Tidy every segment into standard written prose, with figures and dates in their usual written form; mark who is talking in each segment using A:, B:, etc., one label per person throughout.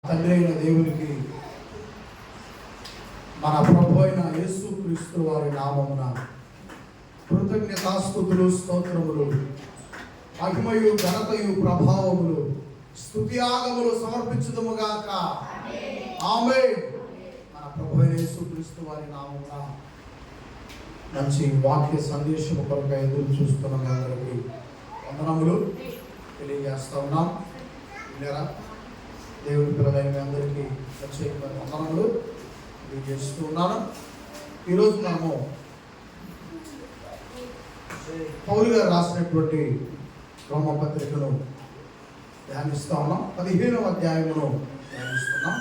A: తండ్రి అయిన దేవునికి మన ప్రభు అయిన యేసు క్రీస్తు వారి నామమున కృతజ్ఞతాస్తుతులు, స్తోత్రములు, మహిమయు, ఘనతయు, ప్రభావములు, స్తుతియాగములు సమర్పించుదుముగాక. ఆమేన్. మన ప్రభు అయిన యేసు క్రీస్తు వారి నామమున మంచి వాక్య సందేశము కొరకు ఎదురు చూస్తున్న మీ అందరికీ వందనములు తెలియజేస్తా ఉన్నాం. విన్నారా? దేవుడి పిల్లలైన మీ అందరికీ ప్రత్యేకమైన వందనములు తెలియజేస్తూ ఉన్నాను. ఈరోజు మనము పౌలు గారు రాసినటువంటి రోమపత్రికను ధ్యానిస్తూ ఉన్నాం. 15వ అధ్యాయమును ధ్యానిస్తున్నాం.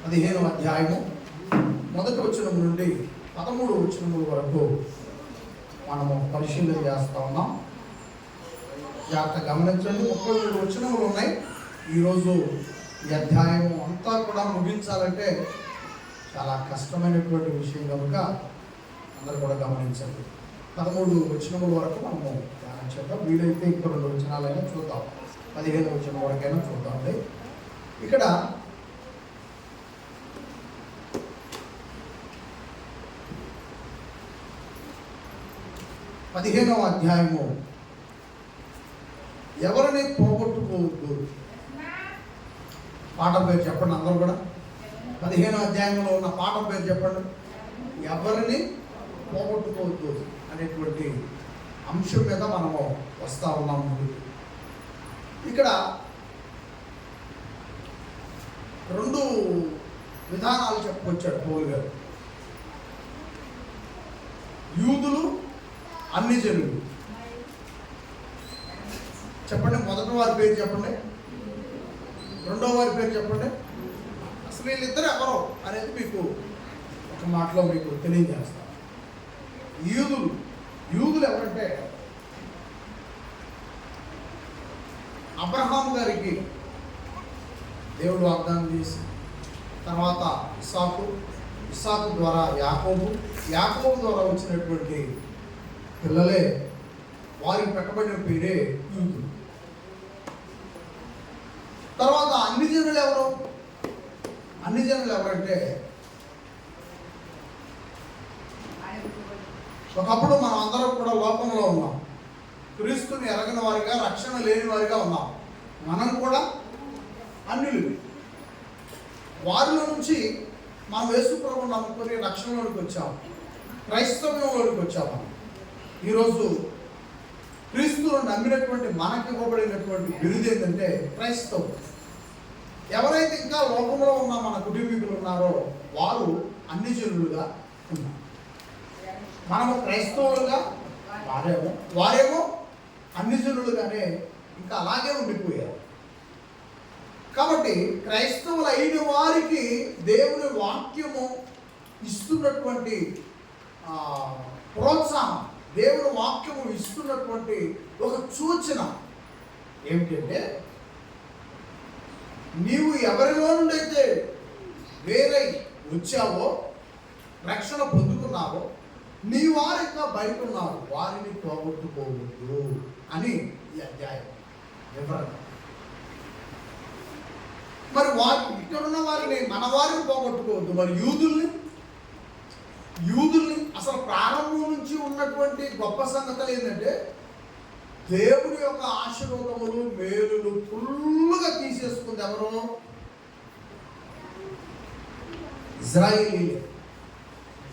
A: 15వ అధ్యాయము 1వ వచనం నుండి 13వ వచనముల వరకు మనము పరిశీలన చేస్తూ ఉన్నాం. జాగ్రత్త గమనించండి. 32 వచనములు ఉన్నాయి. ఈరోజు ఈ అధ్యాయం అంతా కూడా ముగించాలంటే చాలా కష్టమైనటువంటి విషయం కనుక అందరూ కూడా గమనించండి. 13 వచనముల వరకు మనము ధ్యానం చేద్దాం. వీలైతే ఇంకో 2 వచనాలైనా చూద్దాం. 15వ వచనం వరకైనా చూద్దామండి. ఇక్కడ పదిహేనవ అధ్యాయము ఎవరిని పోగొట్టుకోవద్దు. పాఠం పేరు చెప్పండి అందరూ కూడా. 15వ అధ్యాయంలో ఉన్న పాఠం పేరు చెప్పండి. ఎవరిని పోగొట్టుకోవద్దు అనేటువంటి అంశం మీద మనము వస్తూ ఉన్నాము. ఇక్కడ 2 విధానాలు చెప్పుకొచ్చాడు పౌలు గారు. యూదులు, అన్ని జనులు. చెప్పండి. మొదటి వారి పేరు చెప్పండి, రెండవ వారి పేరు చెప్పండి. అసలు వీళ్ళిద్దరు ఎవరో అనేది మీకు ఒక మాటలో మీకు తెలియజేస్తాను. యూదులు ఎవరంటే అబ్రహాము గారికి దేవుడు వాగ్దానం చేసి తర్వాత ఇస్సాకు ద్వారా యాకోబు ద్వారా వచ్చినటువంటి పిల్లలే వారికి పెట్టబడిన పేరే యూదులు. తర్వాత అన్ని జనులు ఎవరు? అన్ని జనులు ఎవరంటే ఒకప్పుడు మనం అందరం కూడా లోకంలో ఉన్నాం. క్రీస్తుని ఎరగని వారిగా, రక్షణ లేని వారిగా ఉన్నాం. మనం కూడా అన్యులు. వారిలో నుంచి మనం యేసు ప్రభువుని నమ్ముకొని రక్షణలోనికి వచ్చాము, క్రైస్తవ్యంలోనికి వచ్చాము. ఈరోజు క్రీస్తును నమ్మినటువంటి మనకి ఇవ్వబడినటువంటి బిరుదు ఏంటంటే క్రైస్తవం. ఎవరైతే ఇంకా లోకంలో ఉన్న మన కుటుంబీకులు ఉన్నారో వారు అన్ని జనులుగా ఉన్నారు. మనము క్రైస్తవులుగా, వారేమో అన్ని జనులుగానే ఇంకా అలాగే ఉండిపోయారు. కాబట్టి క్రైస్తవులు అయిన వారికి దేవుని వాక్యము ఇస్తున్నటువంటి ప్రోత్సాహం, దేవుని వాక్యము ఇస్తున్నటువంటి ఒక సూచన ఏమిటంటే, నీవు ఎవరిలో నుండి అయితే వేరై వచ్చావో, రక్షణ పొందుకున్నావో, నీ వారు ఇంకా బయట ఉన్నారు, వారిని పోగొట్టుకోవద్దు అని ఈ అధ్యాయం వివరణ. మరి ఇక్కడున్న వారిని, మన వారిని పోగొట్టుకోవద్దు. మరి యూదుల్ని అసలు ప్రారంభం నుంచి ఉన్నటువంటి గొప్ప సంగతులు ఏంటంటే, దేవుడి యొక్క ఆశీర్వాదములు, మేలులు ఫుల్లుగా తీసేసుకుంది ఎవరు? ఇజ్రాయేలీలే.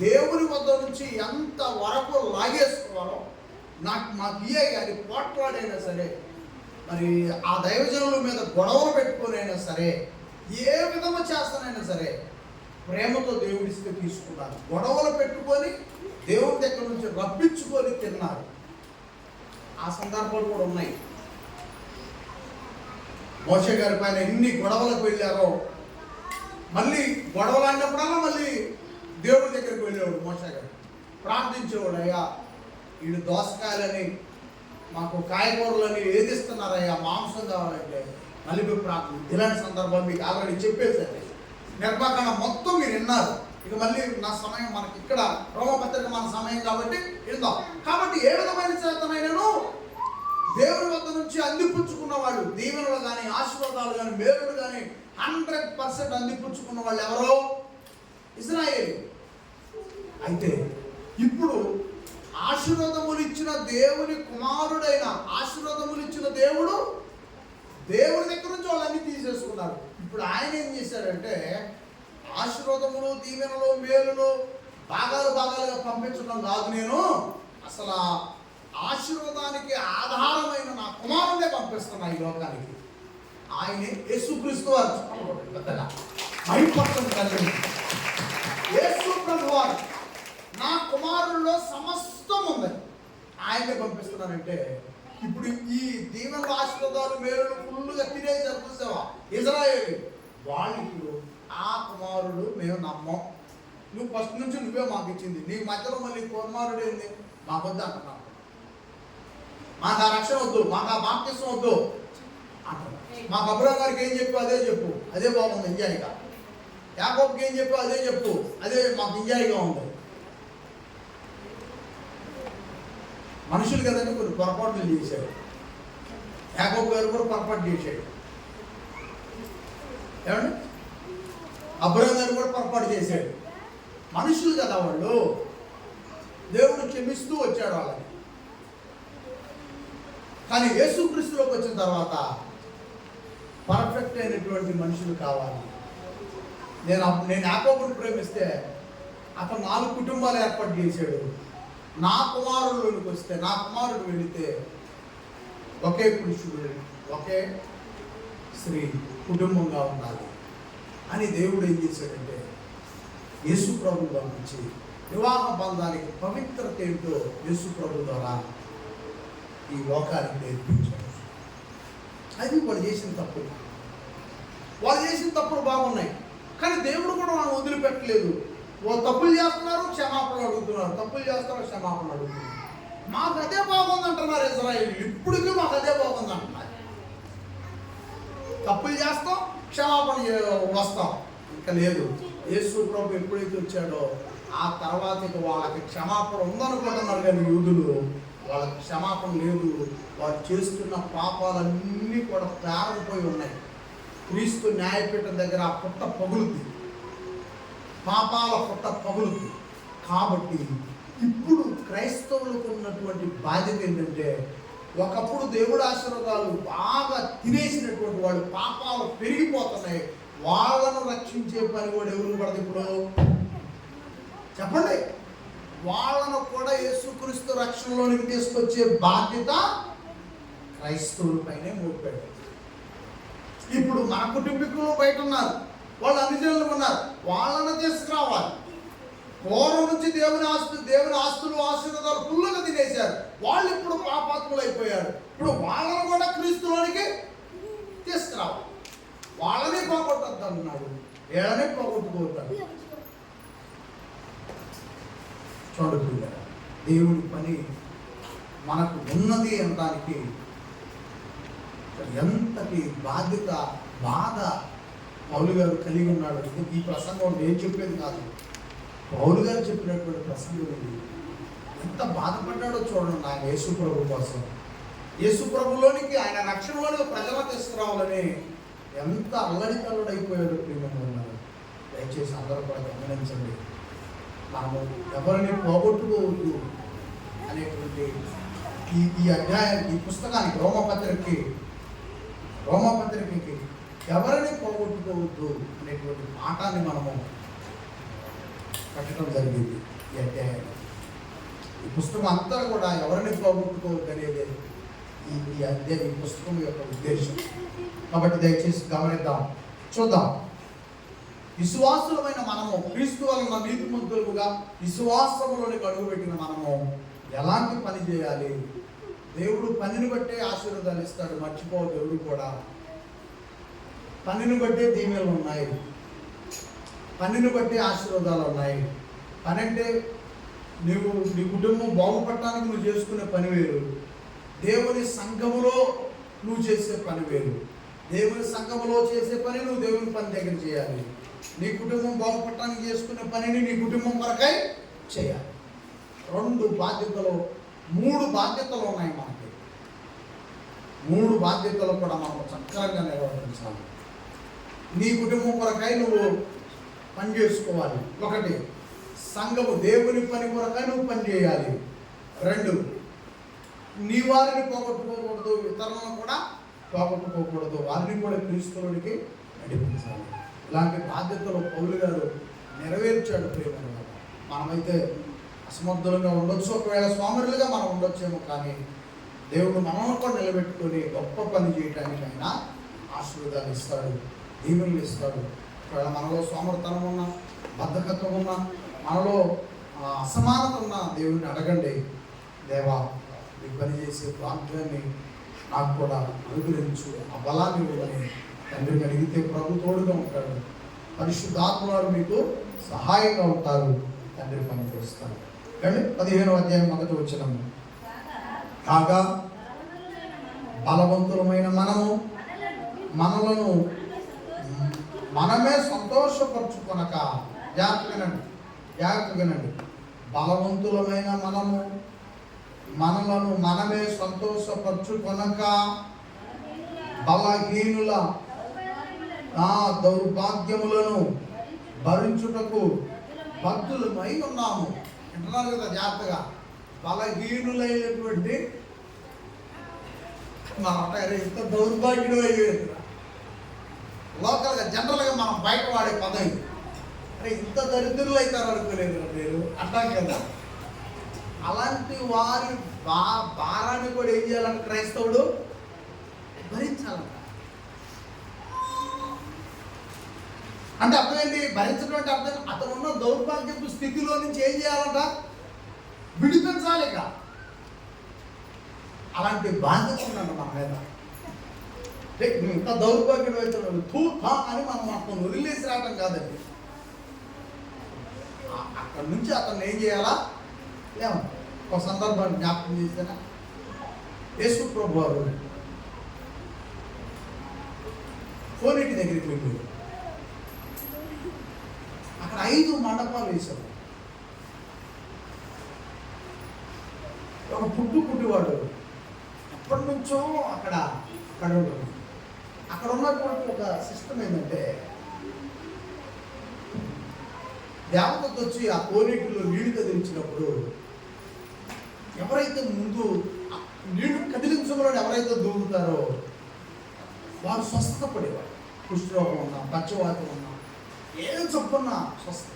A: దేవుని వద్ద నుంచి ఎంత వరకు లాగేసుకోవాలో, మాకు ఇయ్యే కానీ పోట్లాడైనా సరే, మరి ఆ దైవజనుల మీద గొడవలు పెట్టుకునైనా సరే, ఏ విధంగా చేస్తానైనా సరే ప్రేమతో దేవుడిస్తే తీసుకున్నారు. గొడవలు పెట్టుకొని దేవుడి దగ్గర నుంచి రప్పించుకొని తిన్నారు. ఆ సందర్భాలు కూడా ఉన్నాయి. మోషే గారి పైన ఎన్ని గొడవలకు వెళ్ళారో, మళ్ళీ గొడవలు అన్నప్పుడల్లా మళ్ళీ దేవుడి దగ్గరికి వెళ్ళేవాడు. మోషే గారు ప్రార్థించేవాడు, అయ్యా వీడు దోసకాయలని, మాకు కాయగూరలని ఏది ఇస్తున్నారయ్యా, మాంసం కావాలంటే మళ్ళీ ప్రార్థన. ఇలాంటి సందర్భాలు మీకు ఆల్రెడీ చెప్పేశారు. నిర్మాకాండ మొత్తం మీరు విన్నారు. ఇక మళ్ళీ నా సమయం, మనకి ఇక్కడ రోమపత్రిక మన సమయం కాబట్టి విందాం. కాబట్టి ఏ విధమైన చేతనైనాను దేవుని వద్ద నుంచి అందిపుచ్చుకున్న వాళ్ళు, దీవెనలు కానీ ఆశీర్వాదాలు కానీ మేలులు కానీ 100% అందిపుచ్చుకున్న వాళ్ళు ఎవరో? ఇశ్రాయేలు. అయితే ఇప్పుడు ఆశీర్వాదములు ఇచ్చిన దేవుని కుమారుడైన, ఆశీర్వాదములు ఇచ్చిన దేవుడు, దేవుడి దగ్గర నుంచి వాళ్ళన్నీ తీసేసుకున్నారు. ఇప్పుడు ఆయన ఏం చేశారంటే ఆశీర్వాదములు, దీవెనలు, మేలులు భాగాలుగా పంపించడం కాదు, నేను అసలు ఆశీర్వాదానికి ఆధారమైన నా కుమారుడే పంపిస్తున్నా ఈ లోకానికి. ఆయనే యేసుక్రీస్తు వారు. పెద్దగా మైపర్సన్ కలిగి యేసు ప్రభు వారు, నా కుమారుల్లో సమస్తం ఉంది, ఆయనే పంపిస్తున్నానంటే ఇప్పుడు ఈ దీవెనలు, ఆశీర్వాదాలు, మేలులు ఫుల్లుగా తినేసారు. చూసావా ఇజ్రాయేలు వాళ్ళు? ఇప్పుడు ఆ కుమారుడు మేము నమ్మం, నువ్వు ఫస్ట్ నుంచి నువ్వే మాకు ఇచ్చింది, నీ మధ్యలో మళ్ళీ కుమారుడు ఏంది మాకు వద్దు అంటున్నావు, మాకు ఆ రక్షణ వద్దు, మాకు ఆ బాప్తిస్మం వద్దు అంటున్నావు. మాకు అబ్రహాం గారికి ఏం చెప్పు అదే చెప్పు, అదే బాగుంది ఎంజాయ్గా. యాకోబుకి ఏం చెప్పు అదే చెప్పు, అదే మాకు ఎంజాయ్గా ఉంది. మనుషులు కదండి కొన్ని పొరపాట్లు చేశాడు. యాకోబు గారు కూడా పొరపాటు చేశాడు. ఏమండి? అబ్రహాం గారు కూడా పొరపాటు చేశాడు. మనుషులు కదా వాళ్ళు, దేవుడు క్షమిస్తూ వచ్చాడు వాళ్ళని. కానీ యేసుక్రీస్తులోకి వచ్చిన తర్వాత పర్ఫెక్ట్ అయినటువంటి మనుషులు కావాలి. నేను యాకోబుని ప్రేమిస్తే అతను 4 కుటుంబాలు ఏర్పాటు చేశాడు. నా కుమారుల్లోనికి వస్తే, నా కుమారుడు వెళితే ఒకే పురుషుడు, ఒకే స్త్రీ కుటుంబంగా ఉండాలి అని దేవుడు ఏం చేశాడంటే యేసు ప్రభు పంపించి వివాహ బంధానికి పవిత్రత ఏంటో యేసు ప్రభు ద్వారా ఈ లోకానికి నేర్పించాడు. అది వాళ్ళు చేసిన తప్పులు. వాళ్ళు చేసిన తప్పులు బాగున్నాయి, కానీ దేవుడు కూడా వాళ్ళని వదిలిపెట్టలేదు. వాళ్ళు తప్పులు చేస్తున్నారు, క్షమాపణ అడుగుతున్నారు, తప్పులు చేస్తున్నారు, క్షమాపణ అడుగుతున్నారు. మాకు అదే బాగుంది అంటున్నారు ఇజ్రాయేలు. ఇప్పటికీ మాకు అదే బాగుంది అంటున్నారు. తప్పులు చేస్తాం, క్షమాపణ వస్తాం. ఇంకా లేదు. యేసు ప్రభు ఎప్పుడైతే వచ్చాడో ఆ తర్వాత ఇక వాళ్ళకి క్షమాపణ ఉందనుకుంటున్నారు, కానీ యూదులు వాళ్ళకి క్షమాపణ లేదు. వారు చేస్తున్న పాపాలన్నీ కూడా ప్రారంభపోయి ఉన్నాయి. క్రీస్తు న్యాయపీఠం దగ్గర ఆ పుట్ట పగులుద్ది, పాపాల పుట్ట పగులుద్ది. కాబట్టి ఇప్పుడు క్రైస్తవులకు ఉన్నటువంటి బాధ్యత ఏంటంటే, ఒకప్పుడు దేవుడి ఆశీర్వాదాలు బాగా తినేసినటువంటి వాళ్ళు, పాపాలు పెరిగిపోతున్నాయి, వాళ్ళను రక్షించే పని కూడా ఎవరు పడదు ఇప్పుడు చెప్పండి. వాళ్ళను కూడా యేసుక్రీస్తు రక్షణలోనికి తీసుకొచ్చే బాధ్యత క్రైస్తవులపైనే మోపాడు. ఇప్పుడు మన కుటుంబీకులు బయట ఉన్నారు, వాళ్ళు అన్ని జనులు ఉన్నారు, వాళ్ళను తీసుకురావాలి. పూర్వం నుంచి దేవుని ఆస్తులు ఆశీర్వాదాలు ఫుల్లుగా తినేశారు. వాళ్ళు ఇప్పుడు పాపాత్ములు అయిపోయారు. ఇప్పుడు వాళ్ళను కూడా క్రీస్తులోనికి తీసుకురావాలి. వాళ్ళని పోగొట్టద్దు అన్నాడు, వీళ్ళని పోగొట్టుకోవద్దు. చూడండి, దేవుడి పని మనకు ఉన్నది అనడానికి ఎంతటి బాధ్యత, బాధ పౌలు గారు కలిగి ఉన్నాడు. ఈ ప్రసంగం నేను చెప్పేది కాదు, పౌలు గారు చెప్పినటువంటి ప్రసంగం ఇది. ఎంత బాధపడ్డాడో చూడండి నా యేసు ప్రభు కోసం. యేసు ప్రభులోనికి, ఆయన రక్షణలోనికి ప్రజలను తీసుకురావాలని ఎంత అల్లడికల్లుడైపోయాడు ప్రియమైన ఉన్నారు. దయచేసి అందరూ కూడా గమనించండి. మనము ఎవరిని పోగొట్టుకోవద్దు అనేటువంటి ఈ అధ్యాయం, ఈ పుస్తకానికి, రోమపత్రికకి ఎవరిని పోగొట్టుకోవద్దు అనేటువంటి పాఠాన్ని మనము కట్టడం జరిగింది. ఈ అధ్యాయం, ఈ పుస్తకం అంతా కూడా ఎవరిని పోగొట్టుకోవద్దు అనేది ఈ పుస్తకం యొక్క ఉద్దేశం. కాబట్టి దయచేసి గమనిద్దాం, చూద్దాం. విశ్వాసులమైన మనము, క్రీస్తు వలన నీతిమంతులుగా విశ్వాసములోనికి అడుగుపెట్టిన మనము ఎలాంటి పని చేయాలి? దేవుడు పనిని బట్టే ఆశీర్వాదాలు ఇస్తాడు, మర్చిపోవద్దు. దేవుడు కూడా పనిని బట్టే దీవెనలు ఉన్నాయి, పనిని బట్టే ఆశీర్వాదాలు ఉన్నాయి. పని అంటే నువ్వు నీ కుటుంబం బాగుపడటానికి నువ్వు చేసుకునే పని వేరు, దేవుని సంఘములో నువ్వు చేసే పని వేరు. దేవుని సంఘములో చేసే పని నువ్వు దేవుని పని దగ్గర చేయాలి. నీ కుటుంబం బాగుపడటానికి చేసుకునే పనిని నీ కుటుంబం కొరకై చేయాలి. 2 బాధ్యతలు 3 బాధ్యతలు ఉన్నాయి మనకి. 3 బాధ్యతలు కూడా మనం చక్కగా నిర్వర్తించాలి. నీ కుటుంబం కొరకై నువ్వు పని చేసుకోవాలి. 1, సంఘము దేవుని పని కొరకై నువ్వు పని చేయాలి. 2, నీ వారిని పోగొట్టుకోకూడదు, ఇతరులను కూడా పోగొట్టుకోకూడదు, వారిని కూడా క్రీస్తులోనికి నడిపించాలి. ఇలాంటి బాధ్యతలు పౌలు గారు నెరవేర్చాడు. ప్రియమైన మనమైతే అసమర్థులుగా ఉండొచ్చు, ఒకవేళ స్వామరులుగా మనం ఉండొచ్చేమో, కానీ దేవుడు మనల్ని కూడా నిలబెట్టుకొని గొప్ప పని చేయడానికైనా ఆశీర్వాదాలు ఇస్తాడు, దీవెనలు ఇస్తాడు. ఒకవేళ మనలో సోమరితనం ఉన్నా, బద్ధకత్వం ఉన్నా, మనలో అసమానత ఉన్నా దేవుడిని అడగండి, దేవా ఈ పని చేసే భాగ్యాన్ని నాకు కూడా అనుగ్రహించు, ఆ బలాన్ని ఇవ్వని తండ్రిని అడిగితే ప్రభు తోడుగా ఉంటాడు. పరిశుద్ధాత్మ వారు మీకు సహాయంగా ఉంటారు, తండ్రి పని చేస్తారు. కానీ 15వ అధ్యాయం 1వ వచనం, కాగా బలవంతులమైన మనలను మనమే సంతోషపరచుకొనక, జాగ్రత్తగానండి, బలవంతులమైన మనలను మనమే సంతోషపరచుకొనక బలహీనుల దౌర్భాగ్యములను భరించుటకు బద్ధులమై ఉన్నాము. అంటున్నారు కదా జాగ్రత్తగా, బలహీనులైనటువంటి మాట ఇంత దౌర్భాగ్యుడు అయ్యేది. లోకల్గా జనరల్గా మనం బయట వాడే పదం ఇది. అంటే ఇంత దరిద్రులు అవుతారు అనుకోలేదు మీరు, అంటాం కదా. అలాంటి వారి భారాన్ని కూడా ఏం చేయాలంటే క్రైస్తవుడు భరించాలంట. అంటే అర్థం ఏంటి? భరించడం అంటే అర్థం అతను ఉన్న దౌర్భాగ్యపు స్థితిలో నుంచి ఏం చేయాలంట? విడిపించాలి. ఇక అలాంటి బాధ్యత ఉందండి మన మీద. ఇంత దౌర్భాగ్యం అవుతున్నాడు అని మనం అతను వదిలేసి రావటం కాదండి. అక్కడి నుంచి అతను ఏం చేయాలా? ఏమో ఒక సందర్భాన్ని జ్ఞాపకం చేస్తేనా, యేసు ప్రభు వారు కోనేటి దగ్గరికి వెళ్ళి అక్కడ 5 మండపాలు వేశారు. ఒక పుట్టివాడు ఎప్పటి నుంచో అక్కడ ఉన్నటువంటి ఒక సిస్టమ్ ఏంటంటే, దేవతతో వచ్చి ఆ కోనేటిలో నీళ్లు కదిలించినప్పుడు ఎవరైతే ముందు నీళ్లు కదిలించడంలో ఎవరైతే దూకుతారో వారు స్వస్థత పడేవారు. కుష్ఠరోగం ఉన్నా, పచ్చవాతం ఉన్నా, ఏం చొప్పున్నా స్వస్థత.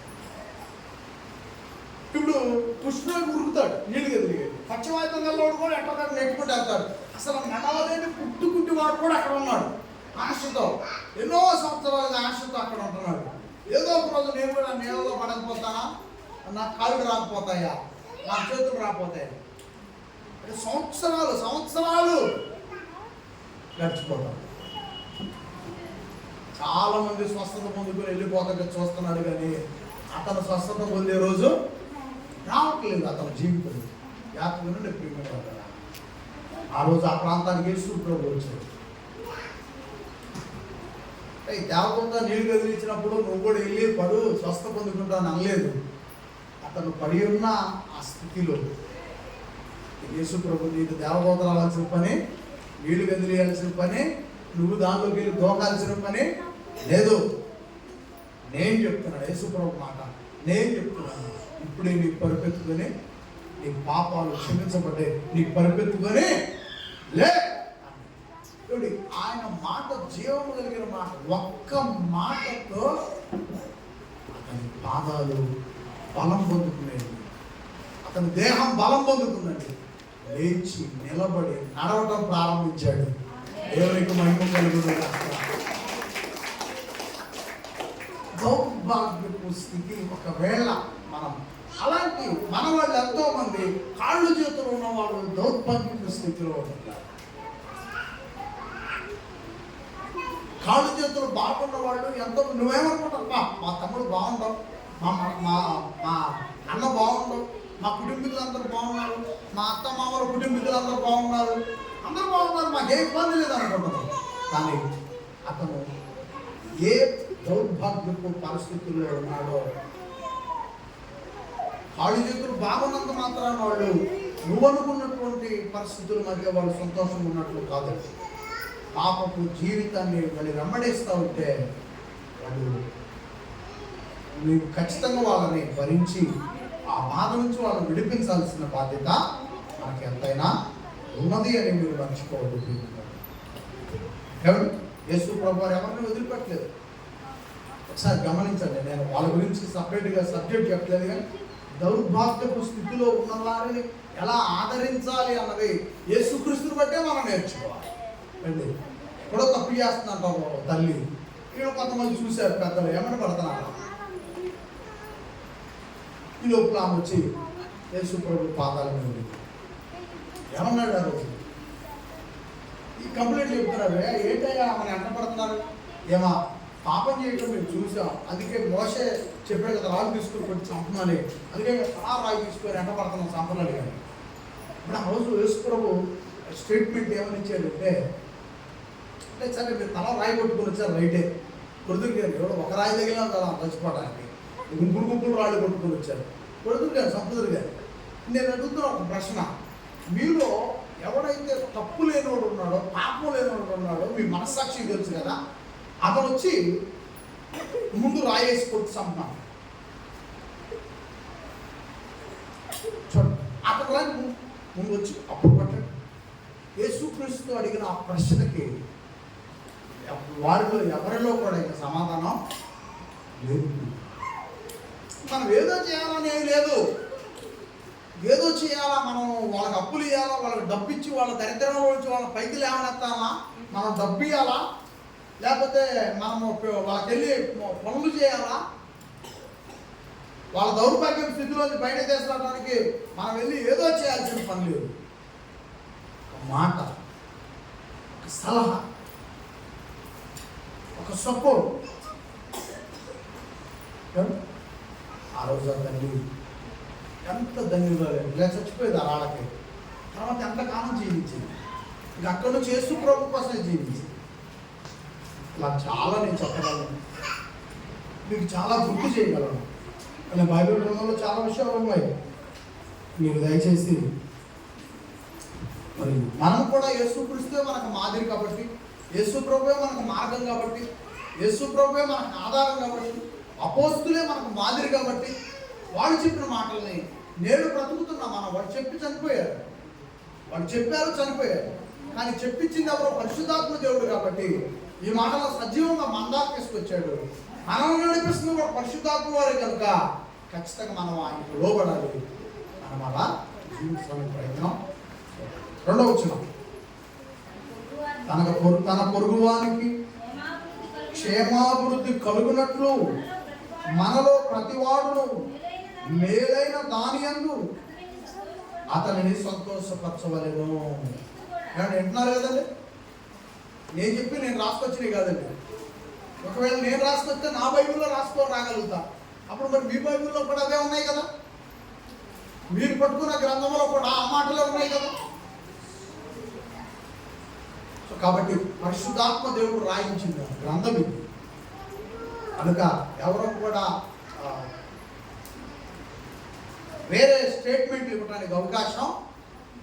A: ఇప్పుడు కుష్ఠరోగి ఉరుకుతాడు నీళ్లు కదిలిగాడు, పచ్చవాతం గల్లోడు కూడా ఎట్లా నెట్టుకుంటూ వెళ్తాడు. అసలు నడవలేని పుట్టుకుంటి వాడు కూడా అక్కడ ఉన్నాడు ఆశతో, ఎన్నో సంవత్సరాలుగా ఆశతో అక్కడ ఉంటున్నాడు. ఏదో ఒక రోజు నేను కూడా నీళ్ళలో పడకపోతానా, నా కాళ్ళు రాకపోతాయా, నా చేతులు రాకపోతాయా, సంవత్సరాలు గడిచిపోతాం. చాలా మంది స్వస్థత పొందుకుని వెళ్ళిపోతాక చూస్తున్నాడు, కానీ అతను స్వస్థత పొందే రోజు రావట్లేదు. అతని జీవితం యాత్ర నుండి ప్రియమైన ఆ రోజు ఆ ప్రాంతానికి యేసు ప్రభు వచ్చాడు. దేవతంతో నీళ్ళు కదిలించినప్పుడు నువ్వు కూడా వెళ్ళి పడు స్వస్థ పొందుకుంటాను అనలేదు. అతను పడి ఉన్న ఆ స్థితిలో యేసు ప్రభు నీకు దేవదూత రావాల్సిన పని, నీళ్లు కదిలియాల్సిన పని, నువ్వు దానిలోకి వెళ్ళి దోకాల్సిన పని లేదు. నేను చెప్తున్నాను, యేసు ప్రభు మాట నేను చెప్తున్నాను, ఇప్పుడే నీకు పరిపెత్తుకొని నీ పాపాలు క్షమించబడ్డే, నీకు పరిపెత్తుకొని లే. ఆయన మాట జీవము కలిగిన మాట. ఒక్క మాటతో అతని పాదాలు బలం పొందుకునేది, అతని దేహం బలం పొందుకుందండి. లేచి నిలబడి నడవటం ప్రారంభించాడు. దేవునికి మహిమ కలుగును. దౌర్భాగ్యపు స్థితి ఒకవేళ మనం అలాంటి మన వాళ్ళు ఎంతో మంది కాళ్ళు చేతులు ఉన్నవాళ్ళు దౌర్భాగ్యపు స్థితిలో ఉంటారు. కాళ్ళు చేతులు బాగున్న వాళ్ళు ఎంతో, నువ్వేమనుకుంటావు, మా తమ్ముడు బాగుండవు, మా అన్న బాగుండవు, మా కుటుంబీకులందరూ బాగున్నారు, మా అత్త మామల కుటుంబీకులందరూ బాగున్నారు, అందరూ బాగున్నారు, మాకే ఇబ్బంది లేదు అనుకుంటున్నాం. కానీ అతను ఏ దౌర్భాగ్యపు పరిస్థితుల్లో ఉన్నాడో, కాళ్ళు చేతులు బాగున్నంత మాత్రాన వాళ్ళు నువ్వు అనుకున్నటువంటి పరిస్థితుల మధ్య వాళ్ళు సంతోషంగా ఉన్నట్లు కాదు. పాపపు జీవితాన్ని వాళ్ళు వెంబడిస్తూ ఉంటే వాళ్ళు నీవు ఖచ్చితంగా వాళ్ళని భరించి ఆ బాధ నుంచి వాళ్ళని విడిపించాల్సిన బాధ్యత మనకి ఎంతైనా ఉన్నది అని మీరు మర్చిపోవద్దు. యేసు ప్రభు వారు ఎవరిని వదిలిపెట్టలేదు. ఒకసారి గమనించండి, నేను వాళ్ళ గురించి సపరేట్గా సబ్జెక్ట్ చెప్పలేదు, కానీ దౌర్భాగ్యపు స్థితిలో ఉన్న వారిని ఎలా ఆదరించాలి అన్నది యేసుక్రీస్తుని బట్టే మనం నేర్చుకోవాలి అండి. ఎక్కడో తప్పు చేస్తున్నట్టు తల్లి, వీళ్ళు కొంతమంది చూశారు పెద్దలు ఏమని పడుతున్నారు. ఈ లోపల ఆమె వచ్చి యేసు ప్రభు పాదాల మీద ఏమన్నాడు ఆ రోజు? ఈ కంప్లైంట్ చెప్తున్నారు, ఏంటయ్యా ఆమెను ఎంట పడుతున్నారు, ఏమా పాపం చేయటం మేము చూసాం, అందుకే మోసే చెప్పాడు కదా రాయి తీసుకుని కొట్టి చంపమని, అందుకే ఆ రాయి తీసుకొని ఎంట పడుతున్నాం చంపనాలి. కానీ ఇప్పుడు ఆ రోజు యేసు ప్రభు స్టేట్మెంట్ ఏమని ఇచ్చాడంటే, అంటే సరే మీరు తల రాయి కొట్టుకుని వచ్చారు రైటే, కొడుతురు గారు ఎవడో ఒక రాయి తగిలినా కదా చచ్చిపోవడానికి, గుంపులు రాళ్ళు కొట్టుకుని వచ్చారు, కొడుతురు గారు సంపదురు గారు. నేను అడుగుతున్న ఒక ప్రశ్న, మీలో ఎవడైతే తప్పు లేనివాడు ఉన్నాడో, పాపం లేనివాడు ఉన్నాడో మీ మనస్సాక్షి తెలుసు కదా, అతను వచ్చి ముందు రాయేసి కొట్టి చంపాను. అతను రాయి ముందు వచ్చి అప్పుడు పట్టాడు. యేసుక్రీస్తు అడిగిన ఆ ప్రశ్నకి వారిలో ఎవరిలో కూడా ఇంకా సమాధానం లేదు. మనం ఏదో చేయాలని ఏమి లేదు, ఏదో చేయాలా, మనం వాళ్ళకి అప్పులు ఇవ్వాలా, వాళ్ళకి డబ్బు ఇచ్చి వాళ్ళ దరిద్రంలో వచ్చి వాళ్ళ పైకి లేవనెత్తాలా, మనం డబ్బు ఇవ్వాలా, లేకపోతే మనము వాళ్ళకి వెళ్ళి పనులు చేయాలా, వాళ్ళ దౌర్భాగ్యం స్థితిలోంచి బయట తీసుకురావడానికి మనం వెళ్ళి ఏదో చేయాల్సిన పని లేదు. ఒక మాట, ఒక సలహా, ఒక సపోర్ట్. ఆ రోజు తల్లి ఎంత ధన్యురాలు, ఇలా చచ్చిపోయేది ఆ రాళ్ళకి. తర్వాత ఎంతకాలం జీవించింది, ఇక అక్కడ నుంచి యేసు ప్రభు కోసమే జీవించింది. ఇలా చాలా నేను చెప్పగలను, మీకు చాలా గుర్తు చేయగలను. అలా బైబిల్ గ్రంథంలో చాలా విషయాలు ఉన్నాయి. మీరు దయచేసి మరి మనం కూడా యేసుక్రీస్తువే మనకు మాదిరి కాబట్టి, యేసు ప్రభువే మనకు మార్గం కాబట్టి, యేసు ప్రభువే మనకు ఆధారం కాబట్టి, అపోస్తులే మనకు మాదిరి కాబట్టి, వాళ్ళు చెప్పిన మాటల్ని నేడు బ్రతుకుతున్నా మనం. వాళ్ళు చెప్పి చనిపోయారు, వాళ్ళు చెప్పారు చనిపోయారు, కానీ చెప్పించింది ఎవరో పరిశుద్ధాత్మ దేవుడు కాబట్టి ఈ మాటలో సజీవంగా మందాకు తీసుకొచ్చాడు. మనం నడిపిస్తున్న ఒక పరిశుద్ధాత్మ వారే కనుక ఖచ్చితంగా మనం ఆయనకు లోబడాలి. మనం అలా జీవించడానికి ప్రయత్నం. రెండవ వచనం, తన పొరుగువానికి క్షేమాభివృద్ధి కలుగునట్లు మనలో ప్రతివాడును మేలైన దాని యందు అతనిని సంతోషపరచవలెను. కానీ వింటున్నారు కదండి, నేను చెప్పి నేను రాసుకొచ్చినవి కాదండి. ఒకవేళ నేను రాసుకొస్తే నా బైబిల్లో రాగలుగుతా, అప్పుడు మరి మీ బైబిల్లో కూడా అదే ఉన్నాయి కదా, మీరు పట్టుకున్న గ్రంథంలో కూడా ఆ మాటలే ఉన్నాయి కదా. సో కాబట్టి పరిశుద్ధాత్మ దేవుడు రాయించింది గ్రంథం ఇది కనుక ఎవరో కూడా వేరే స్టేట్మెంట్లు ఇవ్వడానికి అవకాశం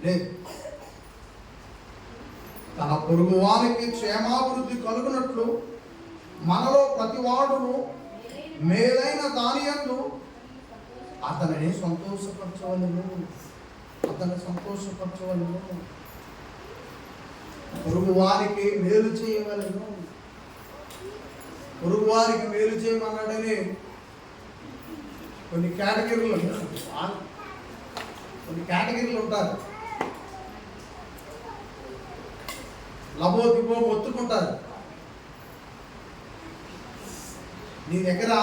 A: లేదు. తన పొరుగు వారికి క్షేమాభివృద్ధి కలుగునట్లు మనలో ప్రతివాడును మేలైన దాని యందు అతనిని సంతోషపరచవలెను. పొరుగు వారికి మేలు చేయవలెను. పొరుగు వారికి మేలు చేయమన్నాడని కొన్ని కేటగిరీలు ఉంటారు. లబోదిబో ఒత్తుకుంటారు. నీ దగ్గర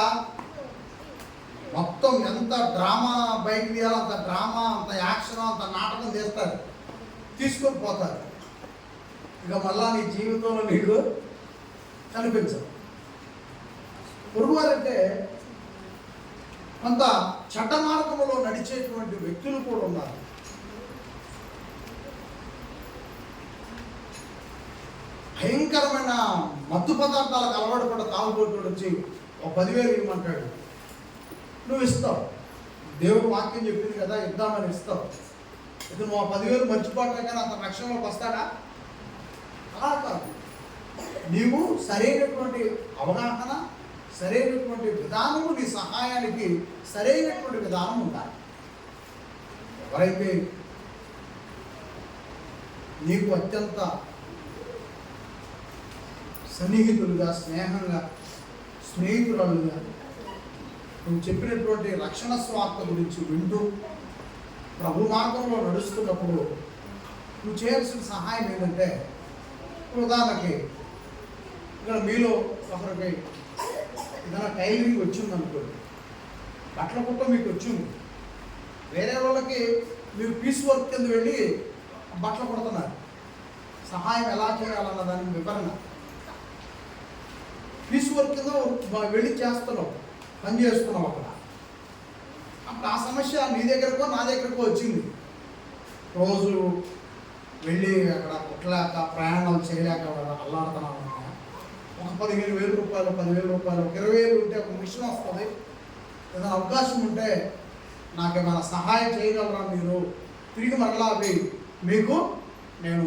A: మొత్తం ఎంత డ్రామా బయట తీయాలో అంత డ్రామా, అంత యాక్షన్, అంత నాటకం చేస్తారు, తీసుకొని పోతారు. ఇక మళ్ళా నీ జీవితంలో నీకు కనిపించదు. పొరుగువారంటే కొంత చట్ట మార్గంలో నడిచేటువంటి వ్యక్తులు కూడా ఉన్నారు. భయంకరమైన మత్తు పదార్థాలకు అలవాటు కూడా తాగుబోతుడు వచ్చి ఒక 10,000 ఇవ్వమంటాడు, నువ్వు ఇస్తావు. దేవుడు వాక్యం చెప్పింది కదా ఇద్దామని ఇస్తావు. ఇతను మా 10,000 మర్చిపోవట్లే కానీ అంత రక్షణలోకి వస్తాడా? అలా కాదు. నీవు సరైనటువంటి అవగాహన, సరైనటువంటి విధానము, నీ సహాయానికి సరైనటువంటి విధానం ఉండాలి. ఎవరైతే నీకు అత్యంత సన్నిహితులుగా, స్నేహితురాలుగా నువ్వు చెప్పినటువంటి రక్షణ స్వార్థ గురించి వింటూ ప్రభు మార్గంలో నడుస్తున్నప్పుడు నువ్వు చేయాల్సిన సహాయం ఏంటంటే, ఉదాహరణకి ఇక్కడ మీలో ఒకరికి ఏదైనా టైలరింగ్ వచ్చిందనుకోండి, బట్టల కుట్ట మీకు వచ్చింది, వేరే వాళ్ళకి మీరు పీస్ వర్క్ కింద వెళ్ళి బట్టలు కుడుతున్నారు. సహాయం ఎలా చేయాలన్న దానికి వివరణ పీస్ వర్క్ కింద వెళ్ళి చేస్తున్నావు, పని చేస్తున్నావు అక్కడ. అప్పుడు ఆ సమస్య నీ దగ్గరకో నా దగ్గరకో వచ్చింది. రోజు వెళ్ళి అక్కడ కుట్టలేక, ప్రయాణాలు చేయలేక అల్లాడుతున్నాను. ఒక 15,000 రూపాయలు, 10,000 రూపాయలు, 20,000 ఉంటే ఒక మిషన్ వస్తుంది. ఏదైనా అవకాశం ఉంటే నాకేమైనా సహాయం చేయగలరా మీరు? తిరిగి మరలా అవి మీకు నేను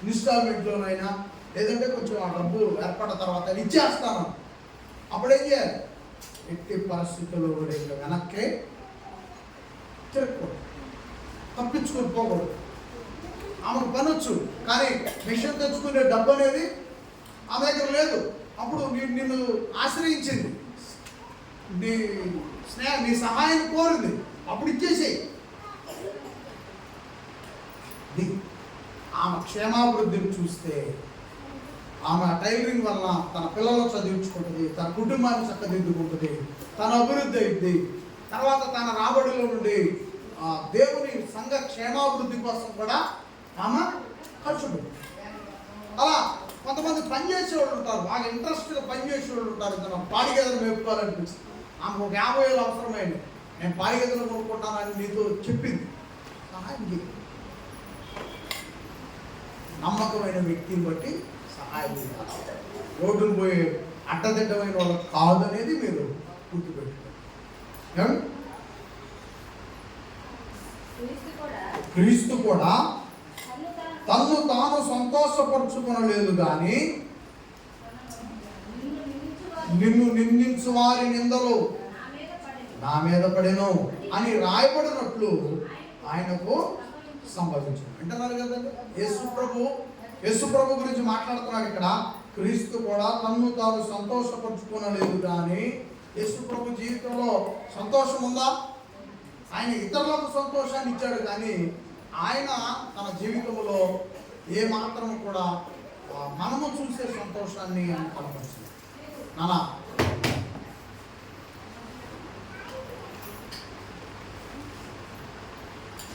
A: ఇన్స్టాల్మెంట్లోనైనా లేదంటే కొంచెం ఆ డబ్బు ఏర్పడిన తర్వాత ఇచ్చేస్తాను. అప్పుడేం చేయాలి? ఎట్టి పరిస్థితుల్లో కూడా ఇంకా వెనక్కి తిరగకూడదు, తప్పించుకొని పోకూడదు. ఆమెకు పనొచ్చు కానీ మిషన్ తెచ్చుకునే డబ్బు అనేది ఆమె దగ్గర లేదు. అప్పుడు నిన్ను ఆశ్రయించింది, నీ సహాయం కోరింది, అప్పుడు ఇచ్చేసేయి. ఆమె క్షేమాభివృద్ధిని చూస్తే ఆమె టైలరింగ్ వలన తన పిల్లలను చదివించుకుంటుంది, తన కుటుంబాన్ని చక్కదిద్దుకుంటుంది, తన అభివృద్ధి అయింది. తర్వాత తన రాబడిలో నుండి దేవుని సంఘ క్షేమాభివృద్ధి కోసం కూడా ఆమె ఖర్చు పెడుతుంది. అలా కొంతమంది పనిచేసేవాళ్ళు ఉంటారు, బాగా ఇంట్రెస్ట్గా పనిచేసేవాళ్ళు ఉంటారు. తన పాడిగేదలు మేపుకోవాలనిపించింది, ఆమెకు ఒక 50,000 అవసరమైంది, నేను పాడిగేదలు కొనుక్కుంటానని నీతో చెప్పింది. సహాయం చేయండి. నమ్మకమైన వ్యక్తిని బట్టి సహాయం చేయాలి. రోడ్డును పోయి అడ్డదిడ్డమైన వాళ్ళు కాదనేది మీరు గుర్తుపెట్టుకోండి. క్రీస్తు కూడా తన్ను తాను సంతోషపరుచుకొనలేదు కానీ నిన్ను నిందించు వారి నిందలు నా మీద పడెను అని రాయబడినట్లు ఆయనకు సంభవించింది. అంటున్నారు కదండి. యేసు ప్రభు గురించి మాట్లాడుతున్నాడు ఇక్కడ. క్రీస్తు కూడా తన్ను తాను సంతోషపరుచుకోనలేదు కానీ యేసు ప్రభు జీవితంలో సంతోషం ఉందా? ఆయన ఇతరులకు సంతోషాన్ని ఇచ్చాడు కానీ ఆయన తన జీవితంలో ఏ మాత్రం కూడా మనము చూసే సంతోషాన్ని కనపరిచింది. నానా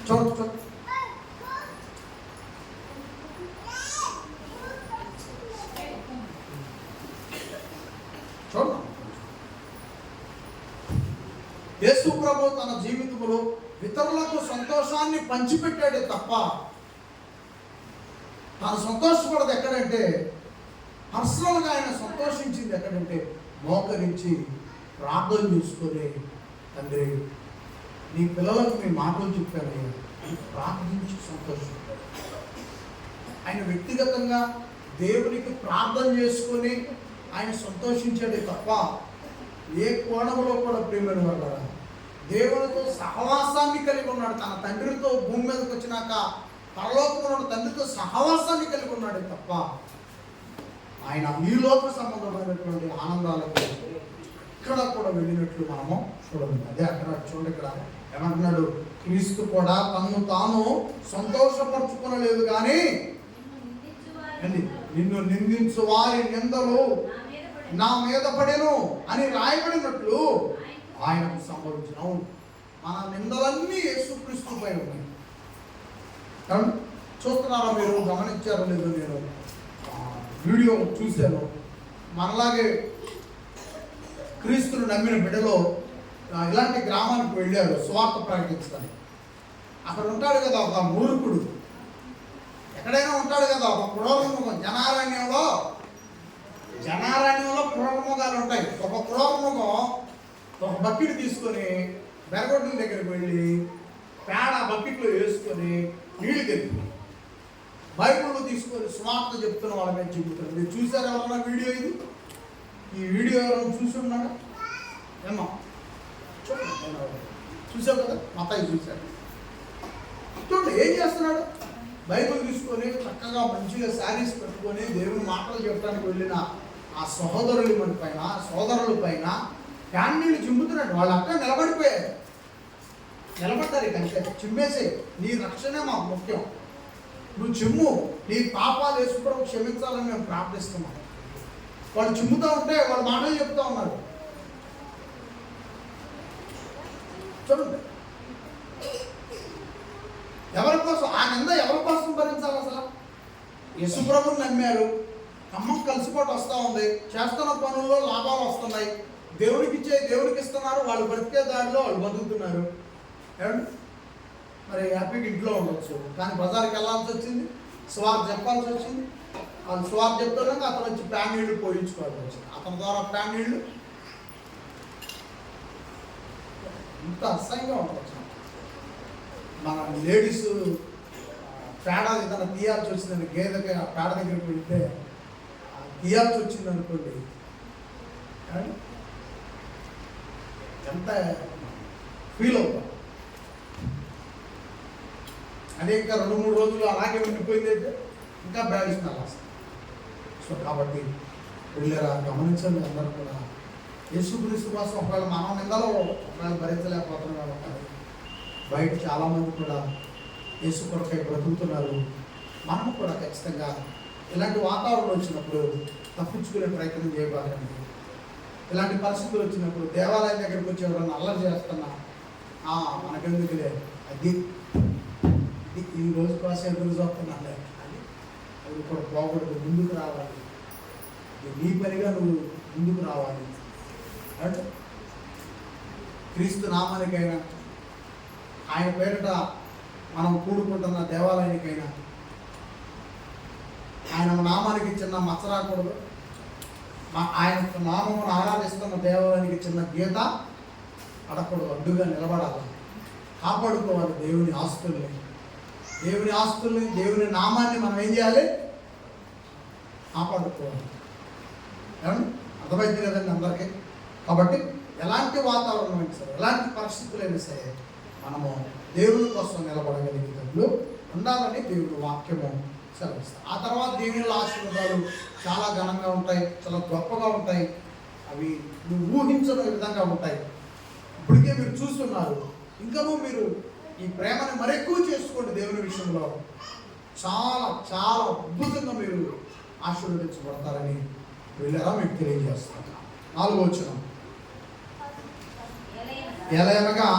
A: చూడు చూడు చూడు యేసు ప్రభు తన జీవితంలో ఇతరులకు సంతోషాన్ని పంచిపెట్టాడే తప్ప తాను సంతోషపడదు ఎక్కడంటే, పర్సనల్గా ఆయన సంతోషించింది ఎక్కడంటే మోకరించి ప్రార్థన చేసుకొని, తండ్రి నీ పిల్లలకు మీ మాటలు చెప్పానయ్యా ప్రార్థించి సంతోషం. ఆయన వ్యక్తిగతంగా దేవునికి ప్రార్థన చేసుకొని ఆయన సంతోషించాడే తప్ప ఏ కోణంలో కూడా ప్రియమైన వాళ్ళ దేవునితో సహవాసాన్ని కలిగి ఉన్నాడు. తన తండ్రితో భూమి మీదకి వచ్చినాక పరలోకంలో తండ్రితో సహవాసాన్ని కలిగి ఉన్నాడే తప్ప ఆయన ఈ లోక సంబంధమైనటువంటి ఆనందాలకు ఇక్కడ కూడా వెళ్ళినట్లు మనము చూడండి. అదే అక్కడ చూడండి, ఇక్కడ ఏమంటున్నాడు? క్రీస్తు కూడా తన్ను తాను సంతోషపరుచుకోనలేదు కానీ నిన్ను నిందించు వారి నిందలు నా మీద పడెను అని రాయబడినట్లు ఆయనకు సంభవించిన. మన నిందలన్నీ యేసుక్రీస్తుపై ఉన్నాయి. చూస్తున్నారా మీరు? గమనించారో లేదో, నేను వీడియో చూశాను. మనలాగే క్రీస్తును నమ్మిన బిడ్డలో ఇలాంటి గ్రామానికి వెళ్ళారు సువార్త ప్రకటించడానికి. అక్కడ ఉంటాడు కదా ఒక మూర్ఖుడు, ఎక్కడైనా ఉంటాడు కదా ఒక క్రూరముఖం. జనారణ్యంలో క్రూరముఖాలు ఉంటాయి. ఒక క్రూరముఖం ఒక బకెట్ తీసుకొని బెరగొడ్ల దగ్గరికి వెళ్ళి పేడ బకెట్లో వేసుకొని నీళ్ళు కలిపి బైబిల్లో తీసుకొని సువార్త చెప్తున్న వాళ్ళ మీద చెబుతున్నారు. మీరు చూసారు ఎవరన్నా వీడియో ఇది? ఈ వీడియో ఎవరైనా చూసి ఉన్నాడా? ఏమో చూసావు కదా, మతాయి చూశాడు. చూడండి ఏం చేస్తున్నాడు. బైబిల్ తీసుకొని చక్కగా మంచిగా శారీస్ పెట్టుకొని దేవుని మాటలు చెప్పడానికి వెళ్ళిన ఆ సోదరుల పైన క్యాండిల్ చింపుతున్నాడు. వాళ్ళు అక్కడ నిలబడిపోయారు. నిలబడ్డారు. ఇక అంతే, చిమ్మేసే. నీ రక్షణే మాకు ముఖ్యం, నువ్వు చిమ్ము, నీ పాపాలు వేసుకోవడం క్షమించాలని మేము ప్రార్థిస్తున్నాం. వాళ్ళు చిమ్ముతూ ఉంటే వాళ్ళ మాటలు చెప్తూ ఉన్నారు. చూడండి, ఎవరి కోసం ఆ నింద ఎవరి కోసం భరించాలి? అసలు యేసుప్రభుని నమ్మారు, అమ్మకు కలిసిపోటు వస్తూ ఉంది, చేస్తున్న పనుల్లో లాభాలు వస్తున్నాయి, దేవునికి ఇస్తున్నారు, వాళ్ళు బ్రతికే దారిలో వాళ్ళు బతుకుతున్నారు. మరి హ్యాపీగా ఇంట్లో ఉండొచ్చు, కానీ బజార్కి వెళ్ళాల్సి వచ్చింది, స్వార్థ చెప్పాల్సి వచ్చింది. వాళ్ళు స్వార్థ చెప్తారు, అతను వచ్చి ప్యాన్ నీళ్లు పోయించుకోవాల్సి వచ్చింది. అతని ద్వారా ప్యాన్ నీళ్లు ఇంత అసహ్యంగా ఉండొచ్చు. మన లేడీస్ పేడ ఏదైనా తీయాల్సి వచ్చిందని గేదెకి ఆ పేడ దగ్గరికి వెళ్తే తీయాల్సి వచ్చింది అనుకోండి, ఎంత ఫీల్ అవుతాం. అదే ఇంకా 2-3 రోజులు అలాగే ఉండిపోయింది అయితే ఇంకా బ్యాడిషన్ అలా. సో కాబట్టి వెళ్ళారా గమనించండి. అందరూ కూడా యేసుక్రీస్తు కోసం ఒకవేళ మనం నిందలో ఒకవేళ భరించలేకపోతున్నాం కాబట్టి బయట చాలామంది కూడా యేసు కొరకై బ్రతుకుతున్నారు. మనము కూడా ఖచ్చితంగా ఇలాంటి వాతావరణం వచ్చినప్పుడు తప్పించుకునే ప్రయత్నం చేయబాకండి. ఇలాంటి పరిస్థితులు వచ్చినప్పుడు దేవాలయం దగ్గరికి వచ్చి ఎవరన్నా అల్లరి చేస్తున్నా మనకెందుకులే, అది ఈ రోజు కోసం ఎదురు చూస్తున్నాను అని అది కూడా పోకూడదు. ముందుకు రావాలి, నీ పనిగా నువ్వు ముందుకు రావాలి. అంటే క్రీస్తు నామానికైనా ఆయన పేరిట మనం కూడుకుంటున్న దేవాలయానికైనా ఆయన నామానికి చిన్న మచ్చ రాకూడదు. ఆయన నామమును ఆరాధిస్తున్న దేవాలయానికి చిన్న గీత పడకూడదు. అడ్డుగా నిలబడాలి, కాపాడుకోవాలి దేవుని ఆస్తుల్ని, దేవుని నామాన్ని మనం ఏం చేయాలి? కాపాడుకోవాలి. అర్థమైంది కదండి అందరికీ. కాబట్టి ఎలాంటి వాతావరణం అయినా సరే, ఎలాంటి పరిస్థితులైనా సరే మనము దేవుని కోసం నిలబడగలిగేటట్లు ఉండాలని దేవుని వాక్యము సెలవిస్తాం. ఆ తర్వాత దేవుని ఆశీర్వాదాలు చాలా ఘనంగా ఉంటాయి, చాలా గొప్పగా ఉంటాయి. అవి నువ్వు ఊహించని విధంగా ఉంటాయి. ఇప్పటికే మీరు చూస్తున్నారు. ఇంకనూ మీరు ఈ ప్రేమను మరెక్కువ చేసుకోండి. దేవుని విషయంలో చాలా చాలా అద్భుతంగా మీరు ఆశీర్వదించబడతారని వీళ్ళరా మీకు తెలియజేస్తాను. 4వ వచనం, ఎలయనగా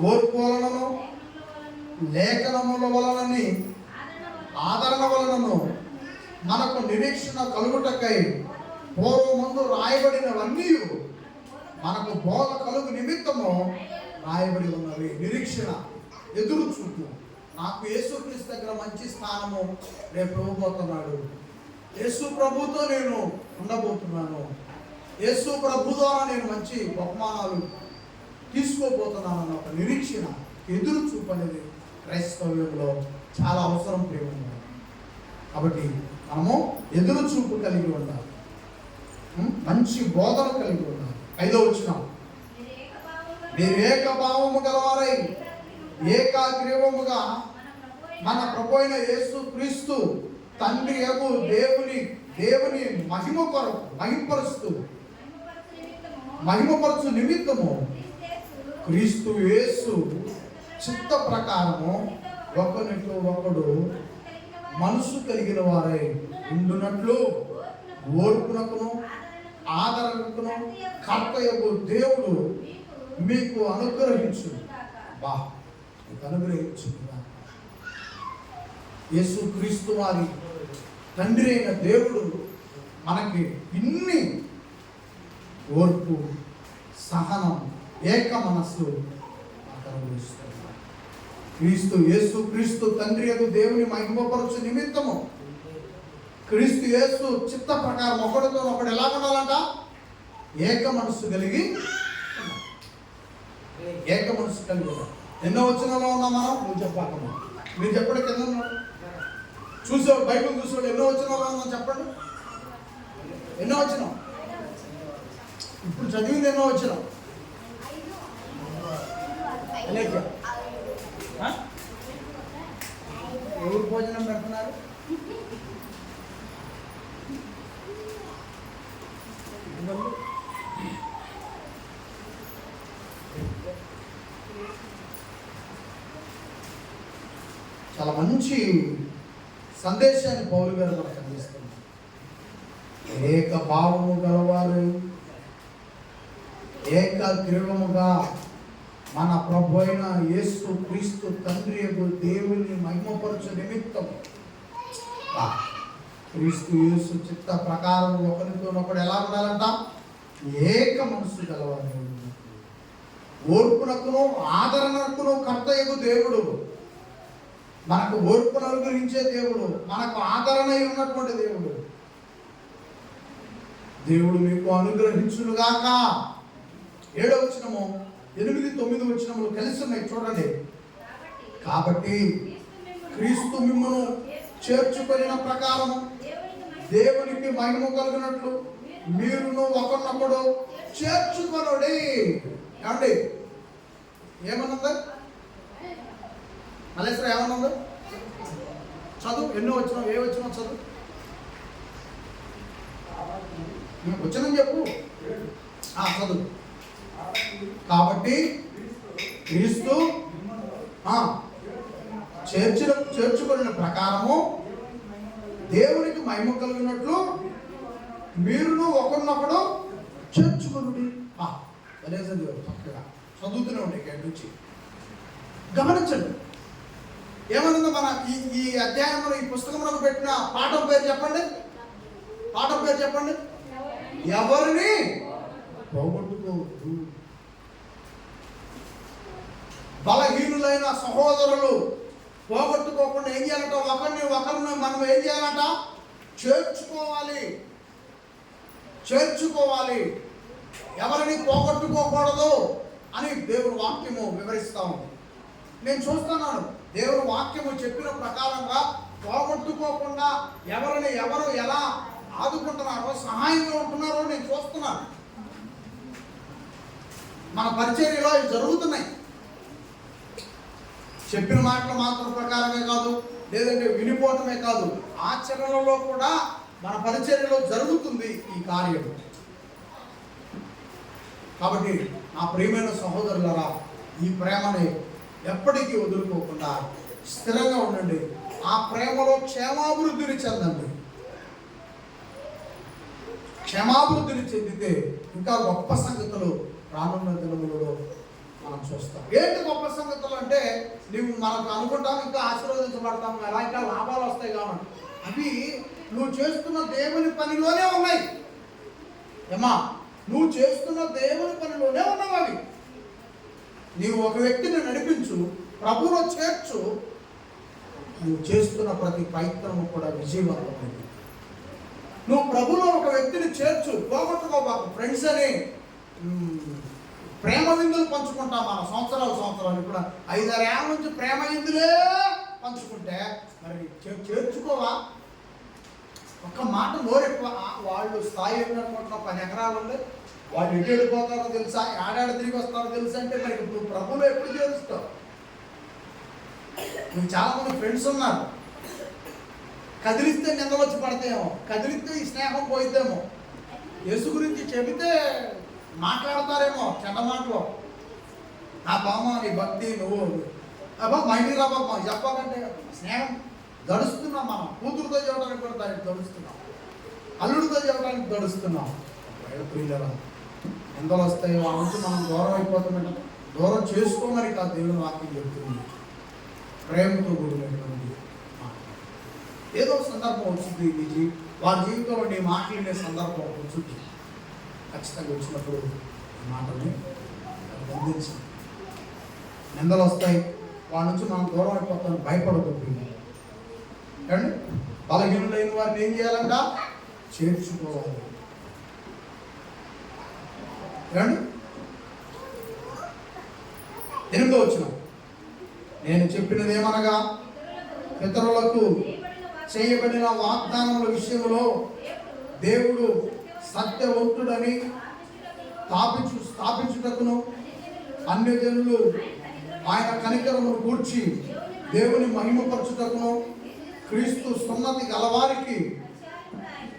A: ఓర్పు వలనను లేఖనముల వలనని ఆదరణ వలనను మనకు నిరీక్షణ కలుగుటకై పూర్వమందు రాయబడినవన్నీ మనకు బోధ కలుగు నిమిత్తము రాయబడి ఉన్నవి. నిరీక్షణ, ఎదురు చూపు. నాకు యేసుక్రీస్తు దగ్గర మంచి స్థానము రేపు ఇవ్వబోతున్నాడు, యేసు ప్రభుతో నేను ఉండబోతున్నాను, యేసు ప్రభు ద్వారా నేను మంచి బహుమానాలు తీసుకోబోతున్నాను అన్న ఒక నిరీక్షణ, ఎదురు చూపు అనేది క్రైస్తవ్యంలో చాలా అవసరం ప్రేమ. కాబట్టి మనము ఎదురు చూపు కలిగి ఉండాలి, మంచి బోధన కలిగి ఉండాలి. 5వ వచనం, మీరు ఏకభావము గలవారై ఏకాగ్రీవముగా మన ప్రభు అయిన యేసు క్రీస్తు తండ్రి యగు దేవుని మహిమపరచు నిమిత్తము క్రీస్తు యేసు చిత్త ప్రకారము ఒకరితో ఒకడు మనసు కలిగిన వారై ఉండునట్లు ఓర్పునకును ఆదరణకును కర్తయగు దేవుడు మీకు అనుగ్రహించు. యేసు క్రీస్తు వారి తండ్రి అయిన దేవుడు మనకి ఇన్ని ఓర్పు, సహనం, ఏక మనస్సు అనుగ్రహిస్తున్నారు. యేసు క్రీస్తు తండ్రి యొక్క దేవుని మహిమపరచు నిమిత్తము క్రీస్తు యేసు చిత్త ప్రకారం ఒకడితో ఒకడు ఎలా ఉండాలంట? ఏక మనస్సు కలిగి ఉండాలి. ఎన్నో వచనంలో ఉన్నాం మనం? నువ్వు చెప్పాలమ్మా, మీరు చెప్పండి. కింద ఉన్నాడు చూసేవాడు, బైబిల్ చూసేవాడు ఎన్నో వచనంలో ఉన్నాం చెప్పండి. ఎన్నో వచనం? ఇప్పుడు చదివింది ఎన్నో వచనం? ఎవరు భోజనం పెడుతున్నారు? చాలా మంచి సందేశాన్ని పౌలు గారు మనకు అందిస్తున్నారు. ఏక భావము గలవారు ఏక గ్రీవముగా మన ప్రభు అయిన యేసు క్రీస్తు తండ్రి యొక్క దేవుని మహిమపరచు నిమిత్తం క్రీస్తు యేసు చిత్త ప్రకారం ఒకరితోనొకడు ఎలా ఉండాలంట? ఏక మనస్సు గలవారు. ఓర్పునకును ఆదరణకును కర్తయ్యకు దేవుడు. మనకు ఓర్పును అనుగ్రహించే దేవుడు, మనకు ఆదరణ ఉన్నటువంటి దేవుడు. దేవుడు మీకు అనుగ్రహించునుగాక. 7వ వచనము 8, 9 వచనములు కలిసి ఉన్నాయి చూడండి. కాబట్టి క్రీస్తు మిమ్మును చేర్చుకొనిన ప్రకారం దేవునికి మహిమ కలిగినట్లు మీరును ఒకరినొకడు చేర్చుకొనుడి. ఏమండి ఏమన్నది? మలేశ్వర ఏమన్నది? చదువు. ఎన్నో వచ్చినావు? ఏ వచ్చినావు? చదువు. వచ్చిన చెప్పు. చదువు. కాబట్టి క్రీస్తు చేర్చుకున్న ప్రకారము దేవునికి మహిమ కలిగినట్లు మీరును ఒకరినొకడు చేర్చుకునుడి. చక్కగా చదువుతూనే ఉండే ఇక్కడి నుంచి. గమనించండి ఏమన్నదో మన ఈ అధ్యాయంలో ఈ పుస్తకంలో పెట్టిన పాఠం పేరు చెప్పండి. పాఠం పేరు చెప్పండి. ఎవరిని పోగొట్టుకోవద్దు. బలహీనులైన సహోదరులు పోగొట్టుకోకుండా ఏం చేయాలంట? ఒకరిని మనం ఏం చేయాలంట? చేర్చుకోవాలి. ఎవరిని పోగొట్టుకోకూడదు అని దేవుని వాక్యము వివరిస్తా ఉంది. నేను చూస్తున్నాను దేవుని వాక్యము చెప్పిన ప్రకారంగా పోగొట్టుకోకుండా ఎవరు ఎలా ఆదుకుంటున్నారో, సహాయంగా ఉంటున్నారో నేను చూస్తున్నాను. మన పరిచర్యలో ఇవి జరుగుతున్నాయి. చెప్పిన మాటల మాత్రం ప్రకారమే కాదు, లేదంటే వినిపోవటమే కాదు, ఆచరణలో కూడా మన పరిచర్యలో జరుగుతుంది ఈ కార్యం. కాబట్టి నా ప్రియమైన సహోదరులారా, ఈ ప్రేమని ఎప్పటికీ వదులుకోకుండా స్థిరంగా ఉండండి. ఆ ప్రేమలో క్షేమాభివృద్ధిని చెందండి. క్షేమాభివృద్ధిని చెందితే ఇంకా గొప్ప సంగతులు రానున్న దినములలో మనం చూస్తాం. ఏంటి గొప్ప సంగతులు అంటే, మనకు అనుకుంటాం ఇంకా ఆశీర్వదించబడతాం, ఎలా ఇంకా లాభాలు వస్తాయి కాబట్టి అవి నువ్వు చేస్తున్న దేవుని పనిలోనే ఉన్నాయి. నువ్వు చేస్తున్న దేవుని పనిలోనే ఉన్నావు. అవి నీవు ఒక వ్యక్తిని నడిపించు, ప్రభువులో చేర్చు, నువ్వు చేస్తున్న ప్రతి ప్రయత్నము కూడా విజయవంతమైంది. నువ్వు ప్రభువులో ఒక వ్యక్తిని చేర్చు, పోగొట్టుకోబాకు. ఫ్రెండ్స్ అని ప్రేమ విందులు పంచుకుంటాం మనం సంవత్సరాలు. ఇప్పుడు 5-6 ఏళ్ళ నుంచి ప్రేమ విందులే పంచుకుంటే మరి చేర్చుకోవా? ఒక్క మాట నోరెక్కువ. వాళ్ళు స్థాయి ఏంటనుకుంటున్నావు? 10 ఎకరాలు ఉంది, వాళ్ళు ఎటు వెళ్ళిపోతారో తెలుసా, ఆడాడ తిరిగి వస్తారో తెలుసా అంటే మరి ఇప్పుడు ప్రభువులో ఎప్పుడు చేరుస్తావు? నీకు చాలామంది ఫ్రెండ్స్ ఉన్నారు, కదిలిస్తే నిందలు వచ్చి పడతాయేమో, కదిలిస్తే ఈ స్నేహం పోయిద్దేమో, యేసు గురించి చెబితే మాట్లాడతారేమో చెడ్డ మాటలు. నా బామ్మ నీ భక్తి నువ్వు మైండ్ రా బాబా చెప్పాలంటే స్నేహం దడుస్తున్నాం. మనం కూతురుతో చెప్పడానికి కూడా దడుస్తున్నాం, అల్లుడితో చెప్పడానికి దడుస్తున్నాం. నిందలు వస్తాయి, ఆ నుంచి మనం దూరం అయిపోతామంటే దూరం చేసుకోమని కాదు దేవుని వాక్యం చెప్తుంది. ప్రేమతో కూడినటువంటి ఏదో సందర్భం వచ్చింది, వారి జీవితంలో నీ మాటలు వినే సందర్భం వచ్చింది. ఖచ్చితంగా వచ్చినప్పుడు ఈ మాటల్ని బంధించి నిందలు వస్తాయి, వాళ్ళ నుంచి మనం దూరం అయిపోతాం, భయపడకూడదు. కానీ బలహీనులైన వారిని ఏం చేయాలంట? చేర్చుకోవాలి. కానీ 8వ వచనం నేను చెప్పినదేమనగా పితరులకు చేయబడిన వాగ్దానముల విషయంలో దేవుడు సత్యవంతుడని స్థాపించుటకును అన్య జనులు ఆయన కనికరమును గూర్చి దేవుని మహిమపరచుటకును క్రీస్తు సున్నతి గలవారికి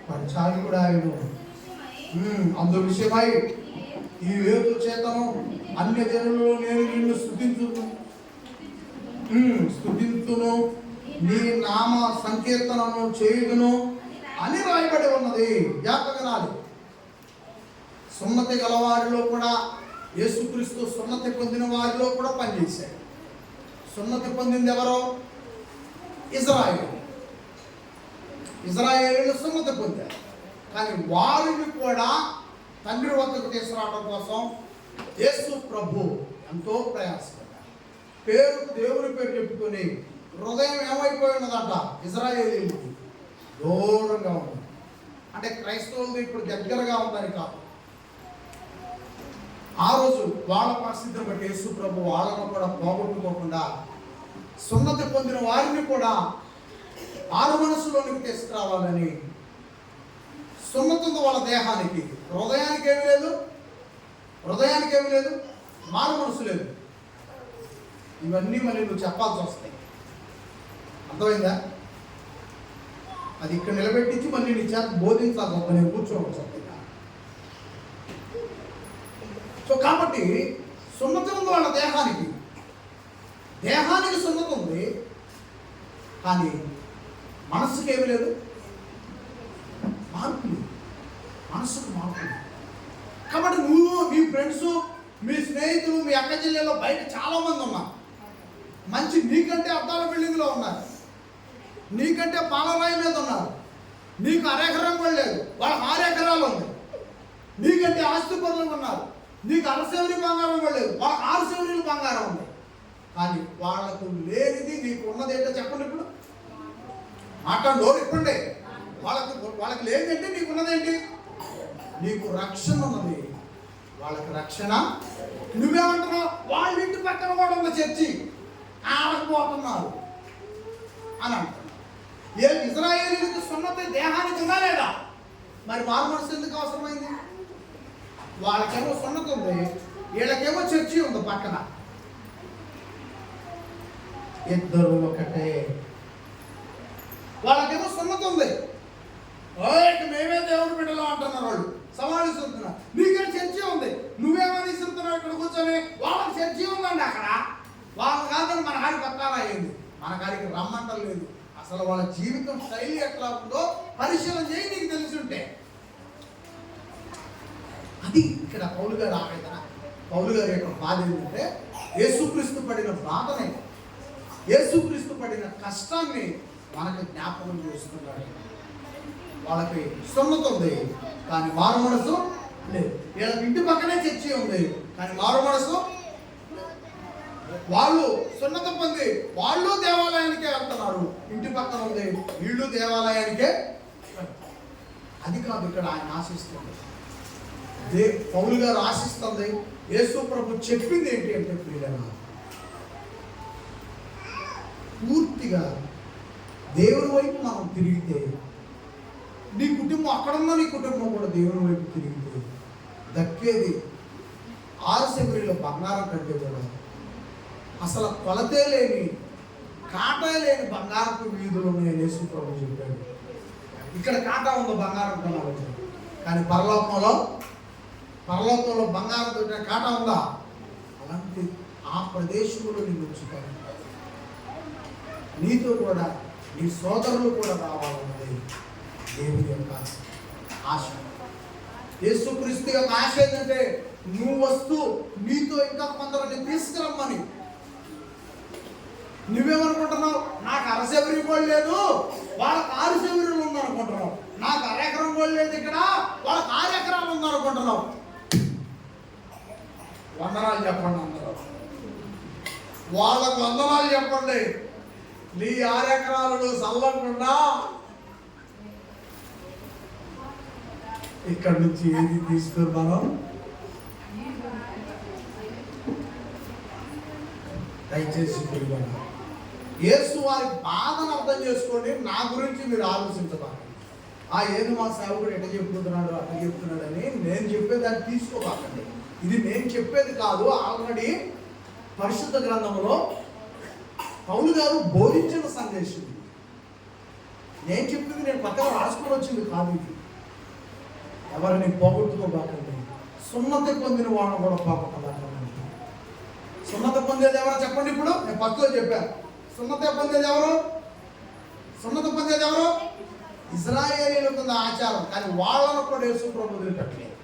A: పరిచారకుడు ఆయన. అందు విషయమై ఈ వేదు చేతను అన్య జనులలో నేను నిన్ను స్తుతింతును నీ నామ సంకీర్తనను చేయుదును అని రాయబడి ఉన్నది. జ్ఞాపకనాలి. సున్నతి గలవారిలో కూడా యేసుక్రీస్తు సున్నతి పొందిన వారిలో కూడా పనిచేశాడు. సున్నతి పొందింది ఎవరో? ఇజ్రాయేలీలు సున్నతి పొందారు. కానీ వారిని కూడా తండ్రి వద్దకు తీసుకురావడం కోసం యేసు ప్రభు ఎంతో ప్రయాసపడ్డారు. దేవుని పేరు చెప్పుకొని హృదయం ఏమైపోయి ఉన్నదంట ఇజ్రాయేలీలకి దూరంగా ఉంది. అంటే క్రైస్తవులు ఇప్పుడు దగ్గరగా ఉందని కాదు. ఆ రోజు వాళ్ళ పరిస్థితిని బట్టి యేసు ప్రభు వాళ్ళను కూడా పోగొట్టుకోకుండా సున్నతి పొందిన వారిని కూడా ఆరు మనసులోనికి తీసుకురావాలని సున్నతి ఉంది వాళ్ళ దేహానికి. హృదయానికి ఏమి లేదు, మారు మనసు లేదు. ఇవన్నీ మళ్ళీ నువ్వు చెప్పాల్సి వస్తాయి. అర్థమైందా? అది ఇక్కడ నిలబెట్టించి మళ్ళీ నీ చేత బోధించాల్సి వస్తుంది. నేను కూర్చోవచ్చు. సో కాబట్టి సున్నతి ఉంది వాళ్ళ దేహానికి సున్నతి ఉంది, కానీ మనస్సుకి ఏమి లేదు, మార్పు లేదు. మనస్సుకు మార్పు లేదు. కాబట్టి నువ్వు, మీ ఫ్రెండ్స్, మీ స్నేహితులు, మీ అక్క చెల్లెల్లో బయట చాలామంది ఉన్నారు. మంచి నీకంటే అద్దాల బిల్డింగ్లో ఉన్నారు, నీకంటే పాలరాయి మీద ఉన్నారు. నీకు అరెకరం కూడా లేదు, వాళ్ళకి 6 ఎకరాలు ఉంది. నీకంటే ఆస్తి పనులు ఉన్నారు, నీకు అరసేవరి బంగారం కూడా లేదు, వాళ్ళకి 6 సేవరీలు బంగారం ఉంది. కానీ వాళ్ళకు లేనిది నీకు ఉన్నది ఏంటో చెప్పండి. ఇప్పుడు మాట్లాడు, ఇప్పండి. వాళ్ళకి లేదంటే నీకు ఉన్నదేంటి? నీకు రక్షణ ఉన్నది, వాళ్ళకి రక్షణ. నువ్వేమంటున్నావు? వాళ్ళ ఇంటి పక్కన కూడా ఉన్న చర్చి ఆడకపోతున్నారు అని అంటున్నావు. ఇజ్రాయేలీలకు సున్నతి దేహానికి ఉందా లేదా? మరి మారు మనసు ఎందుకు అవసరమైంది? వాళ్ళకేమో సున్నతి ఉంది, వీళ్ళకేమో చర్చి ఉంది పక్కన. ఇద్దరు ఒకటే. వాళ్ళకేమో సున్నతి ఉంది, మేమే దేవుని బిడ్డలు అంటున్నారు. వాళ్ళు సవాలు ఇస్తున్నారు. నీకే చర్చి ఉంది, నువ్వేమని ఇస్తున్నావు ఇక్కడ కూర్చొని? వాళ్ళకి చర్చి ఉందండి అక్కడ. వాళ్ళకి కాదని మన కాడికి పక్కాలా అయింది, మన కాడికి రమ్మంటలేదు. అసలు వాళ్ళ జీవితం శైలి ఎట్లా ఉందో పరిశీలన చేయి, నీకు తెలిసి ఉంటే. అది ఇక్కడ పౌలు గారు ఆవేదన. పౌలు గారి యొక్క బాధ ఏంటంటే యేసుక్రీస్తు పడిన బాధనే, యేసుక్రీస్తు పడిన కష్టాన్ని మనకు జ్ఞాపకం చేస్తున్నాడు. వాళ్ళకి సున్నతి ఉంది, కానీ మారు మనసు లేదు. వీళ్ళకి ఇంటి పక్కనే చర్చి ఉంది, కానీ మారు మనసు. వాళ్ళు సున్నత పొంది వాళ్ళు దేవాలయానికే వెళ్తున్నారు, ఇంటి పక్కన ఉంది, వీళ్ళు దేవాలయానికే. అది కాదు ఇక్కడ ఆయన ఆశిస్తుంది. పౌలు గారు ఆశిస్తుంది. యేసు ప్రభు చెప్పింది ఏంటి అంటే, ప్రియులైన పూర్తిగా దేవుని వైపు మనం తిరిగితే, నీ కుటుంబం అక్కడున్న నీ కుటుంబం కూడా దేవుని వైపు తిరిగితే దక్కేది 6 సెవరీల బంగారం కంటే కూడా అసలు కొలతే లేని, కాటా లేని బంగారపు వీధులు ఉన్నాయని యేసు ప్రభు చెప్పాడు. ఇక్కడ కాటా ఉంది బంగారం కొనాలి, కానీ పరలోకంలో బంగారం దొరికిన కాటా ఉందా? అలాంటి ఆ ప్రదేశంలో నిన్ను ఉంచుతాను. నీతో కూడా నీ సోదరులు కూడా రావాలన్నది దేవుని యొక్క ఆశ. యేసుక్రీస్తు యొక్క ఆశ ఏంటంటే నువ్వు వస్తూ నీతో ఇంకా కొందరిని తీసుకురమ్మని. నువ్వేమనుకుంటున్నావు? నాకు అరసెవరి కూడా లేదు, వాళ్ళకి 6 సెవరీలు ఉందనుకుంటున్నావు. నాకు 1 ఎకరం కూడా లేదు, ఇక్కడ వాళ్ళకి 6 ఎకరాలు ఉందనుకుంటున్నావు. వందనాలు చెప్పండి అందరూ, వాళ్ళకు వందనాలు చెప్పండి. నీ 6 ఎకరాలు చల్లకుండా ఇక్కడ నుంచి ఏది తీసుకున్నాను? దయచేసి పిల్లలు యేసు వారి బాధను అర్థం చేసుకోండి, నా గురించి మీరు ఆలోచించబాకండి. ఏదో మా సేవకుడు ఎట్లా చెప్పుతున్నాడు అట్లా చెప్తున్నాడు అని నేను చెప్పేదాన్ని తీసుకోబాకండి. ఇది నేను చెప్పేది కాదు, ఆల్రెడీ పరిశుద్ధ గ్రంథంలో పౌలు గారు బోధించిన సందేశం. నేను చెప్పింది నేను పక్కన రాసుకొని వచ్చింది కాదు. ఇది ఎవరిని పోగొట్టుకోబాకండి. సున్నత పొందిన వాళ్ళని కూడా పోగొట్టబాకండి. సున్నత పొందేది ఎవరో చెప్పండి. ఇప్పుడు నేను ఫస్ట్లో చెప్పాను, సున్నత పొందేది ఎవరు? సున్నత పొందేది ఎవరు? ఇజ్రాయేలీలకు ఉంది ఆచారం, కానీ వాళ్ళను కూడా యేసు ప్రభు వదిలిపెట్టలేదు.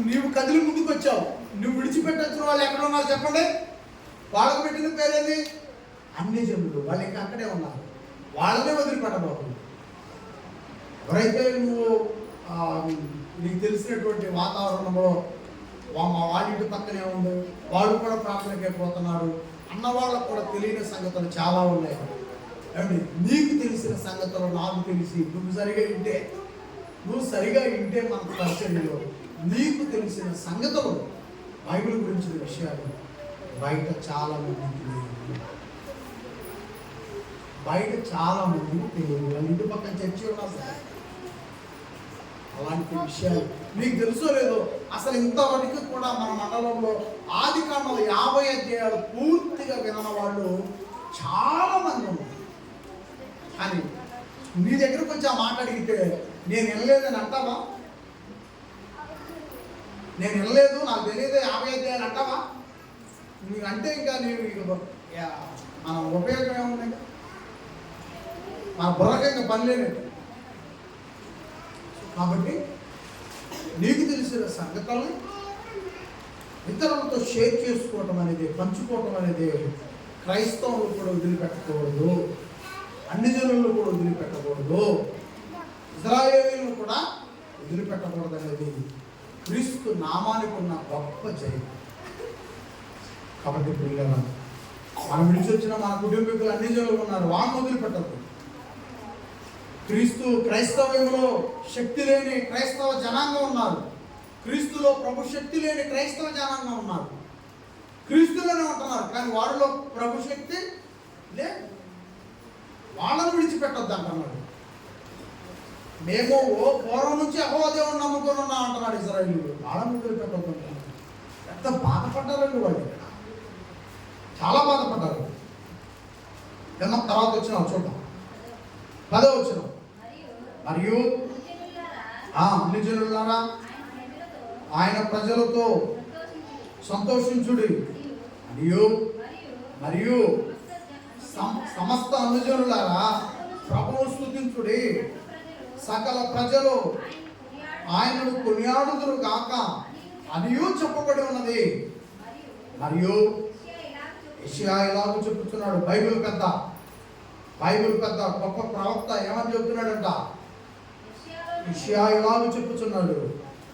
A: నీవు కదిలి ముందుకు వచ్చావు, నువ్వు విడిచిపెట్టొచ్చిన వాళ్ళు ఎక్కడ ఉన్నారు చెప్పండి? వాళ్ళకు పెట్టిన పేరేంది? అన్ని జనులు. వాళ్ళు ఇంకా అక్కడే ఉన్నారు, వాళ్ళనే వదిలిపెట్టబాకు. ఎవరైతే నువ్వు నీకు తెలిసినటువంటి వాతావరణంలో మా వాళ్ళ పక్కనే ఉంది, వాళ్ళు కూడా ప్రార్థనకే పోతున్నారు అన్న వాళ్ళకు కూడా తెలియని సంగతులు చాలా ఉన్నాయి. ఏమండి, నీకు తెలిసిన సంగతులు నాకు తెలిసి నువ్వు సరిగా వింటే మనకు పరిచయంలో నీకు తెలిసిన సంగతులు బైబిల్ గురించిన విషయాలు బయట చాలా మందికి తెలియదు. ఇంటి పక్కన చర్చి ఉన్నా సరే అలాంటి విషయాలు మీకు తెలుసో లేదో, అసలు ఇంతవరకు కూడా మన మండలంలో ఆదికాండం 50 అధ్యాయాలు పూర్తిగా వినని వాళ్ళు చాలా మంది ఉన్నారు. కానీ నీ దగ్గరకు వచ్చి ఆ మాట అడిగితే నేను వినలేదని అంటావా? నేను వినలేదు, నాకు తెలియదు 50 అధ్యాయాలు అంటావా? నీకు అంటే ఇంకా నేను మనం ఉపయోగం ఏముందండి? మన బుర్రగా ఇంకా పని లేనట్టు. కాబట్టి నీకు తెలిసిన సంగతుల్ని ఇతరులతో షేర్ చేసుకోవటం అనేది, పంచుకోవటం అనేది క్రైస్తవులు కూడా వదిలిపెట్టకూడదు, అన్ని జనులను కూడా వదిలిపెట్టకూడదు, ఇజ్రాయేలీలను కూడా వదిలిపెట్టకూడదు అనేది క్రీస్తు నామానికి ఉన్న గొప్ప జయం. కాబట్టి పిల్లలు మనం విడిచొచ్చిన మన కుటుంబీకులు అన్ని జనులు ఉన్నారు, వాళ్ళని వదిలిపెట్టదు. క్రైస్తవ్యంలో శక్తి లేని క్రైస్తవ జనాంగం ఉన్నారు, క్రీస్తులో ప్రభు శక్తి లేని క్రైస్తవ జనాంగం ఉన్నారు. క్రీస్తులోనే ఉంటున్నారు కానీ వారిలో ప్రభు శక్తి లేదు. వాళ్ళను విడిచిపెట్టొద్దు అంటున్నాడు. మేము పూర్వం నుంచి యెహోవా దేవుని నమ్ముకొని ఉన్నాం అంటున్నాడు ఇశ్రాయేలీయులు. వాళ్ళను వదిలిపెట్టొద్దు అంటున్నాడు. ఎంత బాధపడ్డారండి వాళ్ళు, చాలా బాధపడ్డారు. తర్వాత వచ్చినాం చూద్దాం, 10వ వచనం. మరియు అన్ని జనులారా ఆయన ప్రజలతో సంతోషించుడి, మరియు సమస్త అనుజనులారా ప్రభువు స్తుతించుడి. సకల ప్రజలు ఆయనను కొనియాడుదురు గాక అనియు చెప్పబడి ఉన్నది. మరియు యెషయా ఇలాగ చెప్తున్నాడు. బైబిల్ పెద్ద గొప్ప ప్రవక్త ఏమని చెప్తున్నాడంట? యెషయా ఇలాగ చెప్పుచున్నాడు,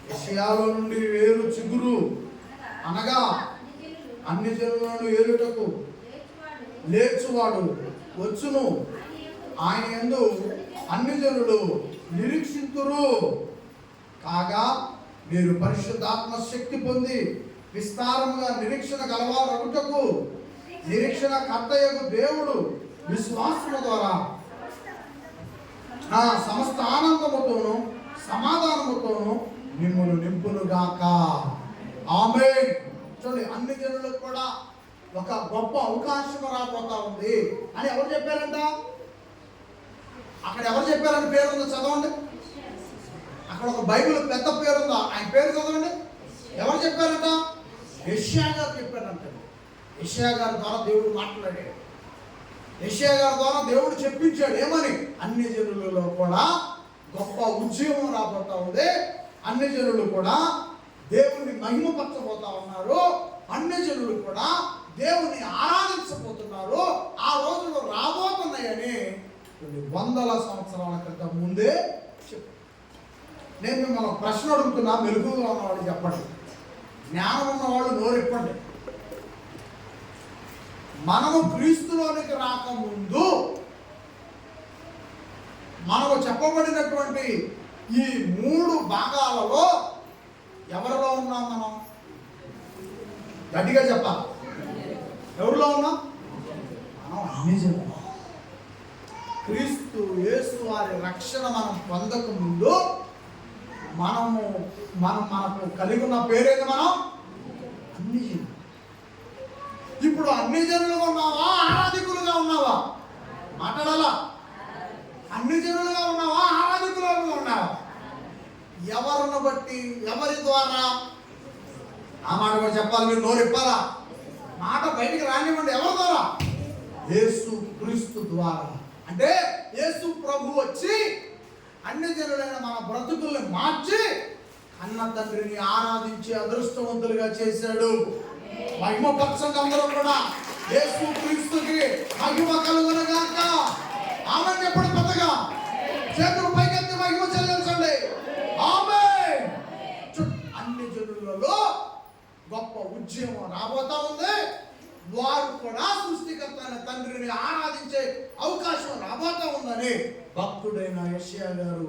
A: యెషయాలో నుండి వేరు చిగురు అనగా అన్ని జనులను ఏలుటకు లేచువాడు వచ్చును, ఆయన యందు అన్ని జనులు నిరీక్షింతురు. కాగా మీరు పరిశుద్ధాత్మ శక్తి పొంది విస్తారముగా నిరీక్షణ గలవారగుటకు నిరీక్షణ కర్తయగు దేవుడు విశ్వాసముల ద్వారా సమస్త ఆనందముతోను సమాధానముతోను మిమ్మును నింపునుగాక. ఆమేన్. చూడండి, అన్ని జనులకు కూడా ఒక గొప్ప అవకాశం రాబోతా ఉంది అని ఎవరు చెప్పారంట? అక్కడ ఎవరు చెప్పారని పేరు ఉందో చదవండి. అక్కడ ఒక బైబిల్ పెద్ద పేరు ఉందా, ఆయన పేరు చదవండి. ఎవరు చెప్పారంట? యెషయా గారు చెప్పారంట. యెషయా గారి ద్వారా దేవుడు మాట్లాడాడు. యెషయా గారి ద్వారా దేవుడు చెప్పించాడు ఏమని? అన్ని జనులలో కూడా గొప్ప ఉద్యమం రాబోతా ఉంది, అన్ని జనులు కూడా దేవుని మహిమపరచబోతా ఉన్నారు, అన్ని జనులు కూడా దేవుని ఆరాధించబోతున్నారు. ఆ రోజులు రాబోతున్నాయని కొన్ని వందల సంవత్సరాల క్రితం ముందే చెప్పు. నేను మిమ్మల్ని ప్రశ్న అడుగుతున్నా, మెలుగుగా ఉన్నవాళ్ళు చెప్పండి, జ్ఞానం ఉన్నవాళ్ళు నోరెప్పండి. మనము క్రీస్తులోనికి రాకముందు మనము చెప్పబడినటువంటి ఈ 3 భాగాలలో ఎవరిలో ఉన్నాం? మనం గట్టిగా చెప్పాలి. ఎవరిలో ఉన్నాం? మనం అన్ని జనులు. క్రీస్తు యేసు వారి రక్షణ మనం పొందక ముందు మనకు కలిగి ఉన్న పేరేది? మనం అన్ని జనులు. ఇప్పుడు అన్ని జనులుగా ఉన్నావా, ఆరాధికులుగా ఉన్నావా? మాట్లాడాలా? అన్ని జనులుగా ఉన్నావా, ఆరాధికులుగా ఉన్నావా? ఎవరిని బట్టి, ఎవరి ద్వారా? ఆ మాట కూడా చెప్పాలి, మీరు నోరు ఇప్పాలా, మాట బయటికి రానివ్వండి. ఎవరి ద్వారా? యేసు క్రీస్తు ద్వారా. అంటే యేసు ప్రభు వచ్చి అన్ని జనులైన మన బ్రతుకుల్ని మార్చి అన్న తండ్రిని ఆరాధించే అదృష్టవంతులుగా చేశాడు. మహిమపరచండి అందరూ కూడా. యేసు క్రీస్తుకి మహిమ కలుగునుగాక. ఆమేన్ చెప్పండి పెద్దగా. చేతులు పైకెత్తి మహిమ చెల్లించండి. ఆమేన్. అన్ని జనులలో గొప్ప ఉద్యమం రాబోతా ఉంది. వారు కూడా సృష్టికర్త అయిన తండ్రిని ఆరాధించే అవకాశం రాబోతా ఉందని భక్తుడైన యెషయా గారు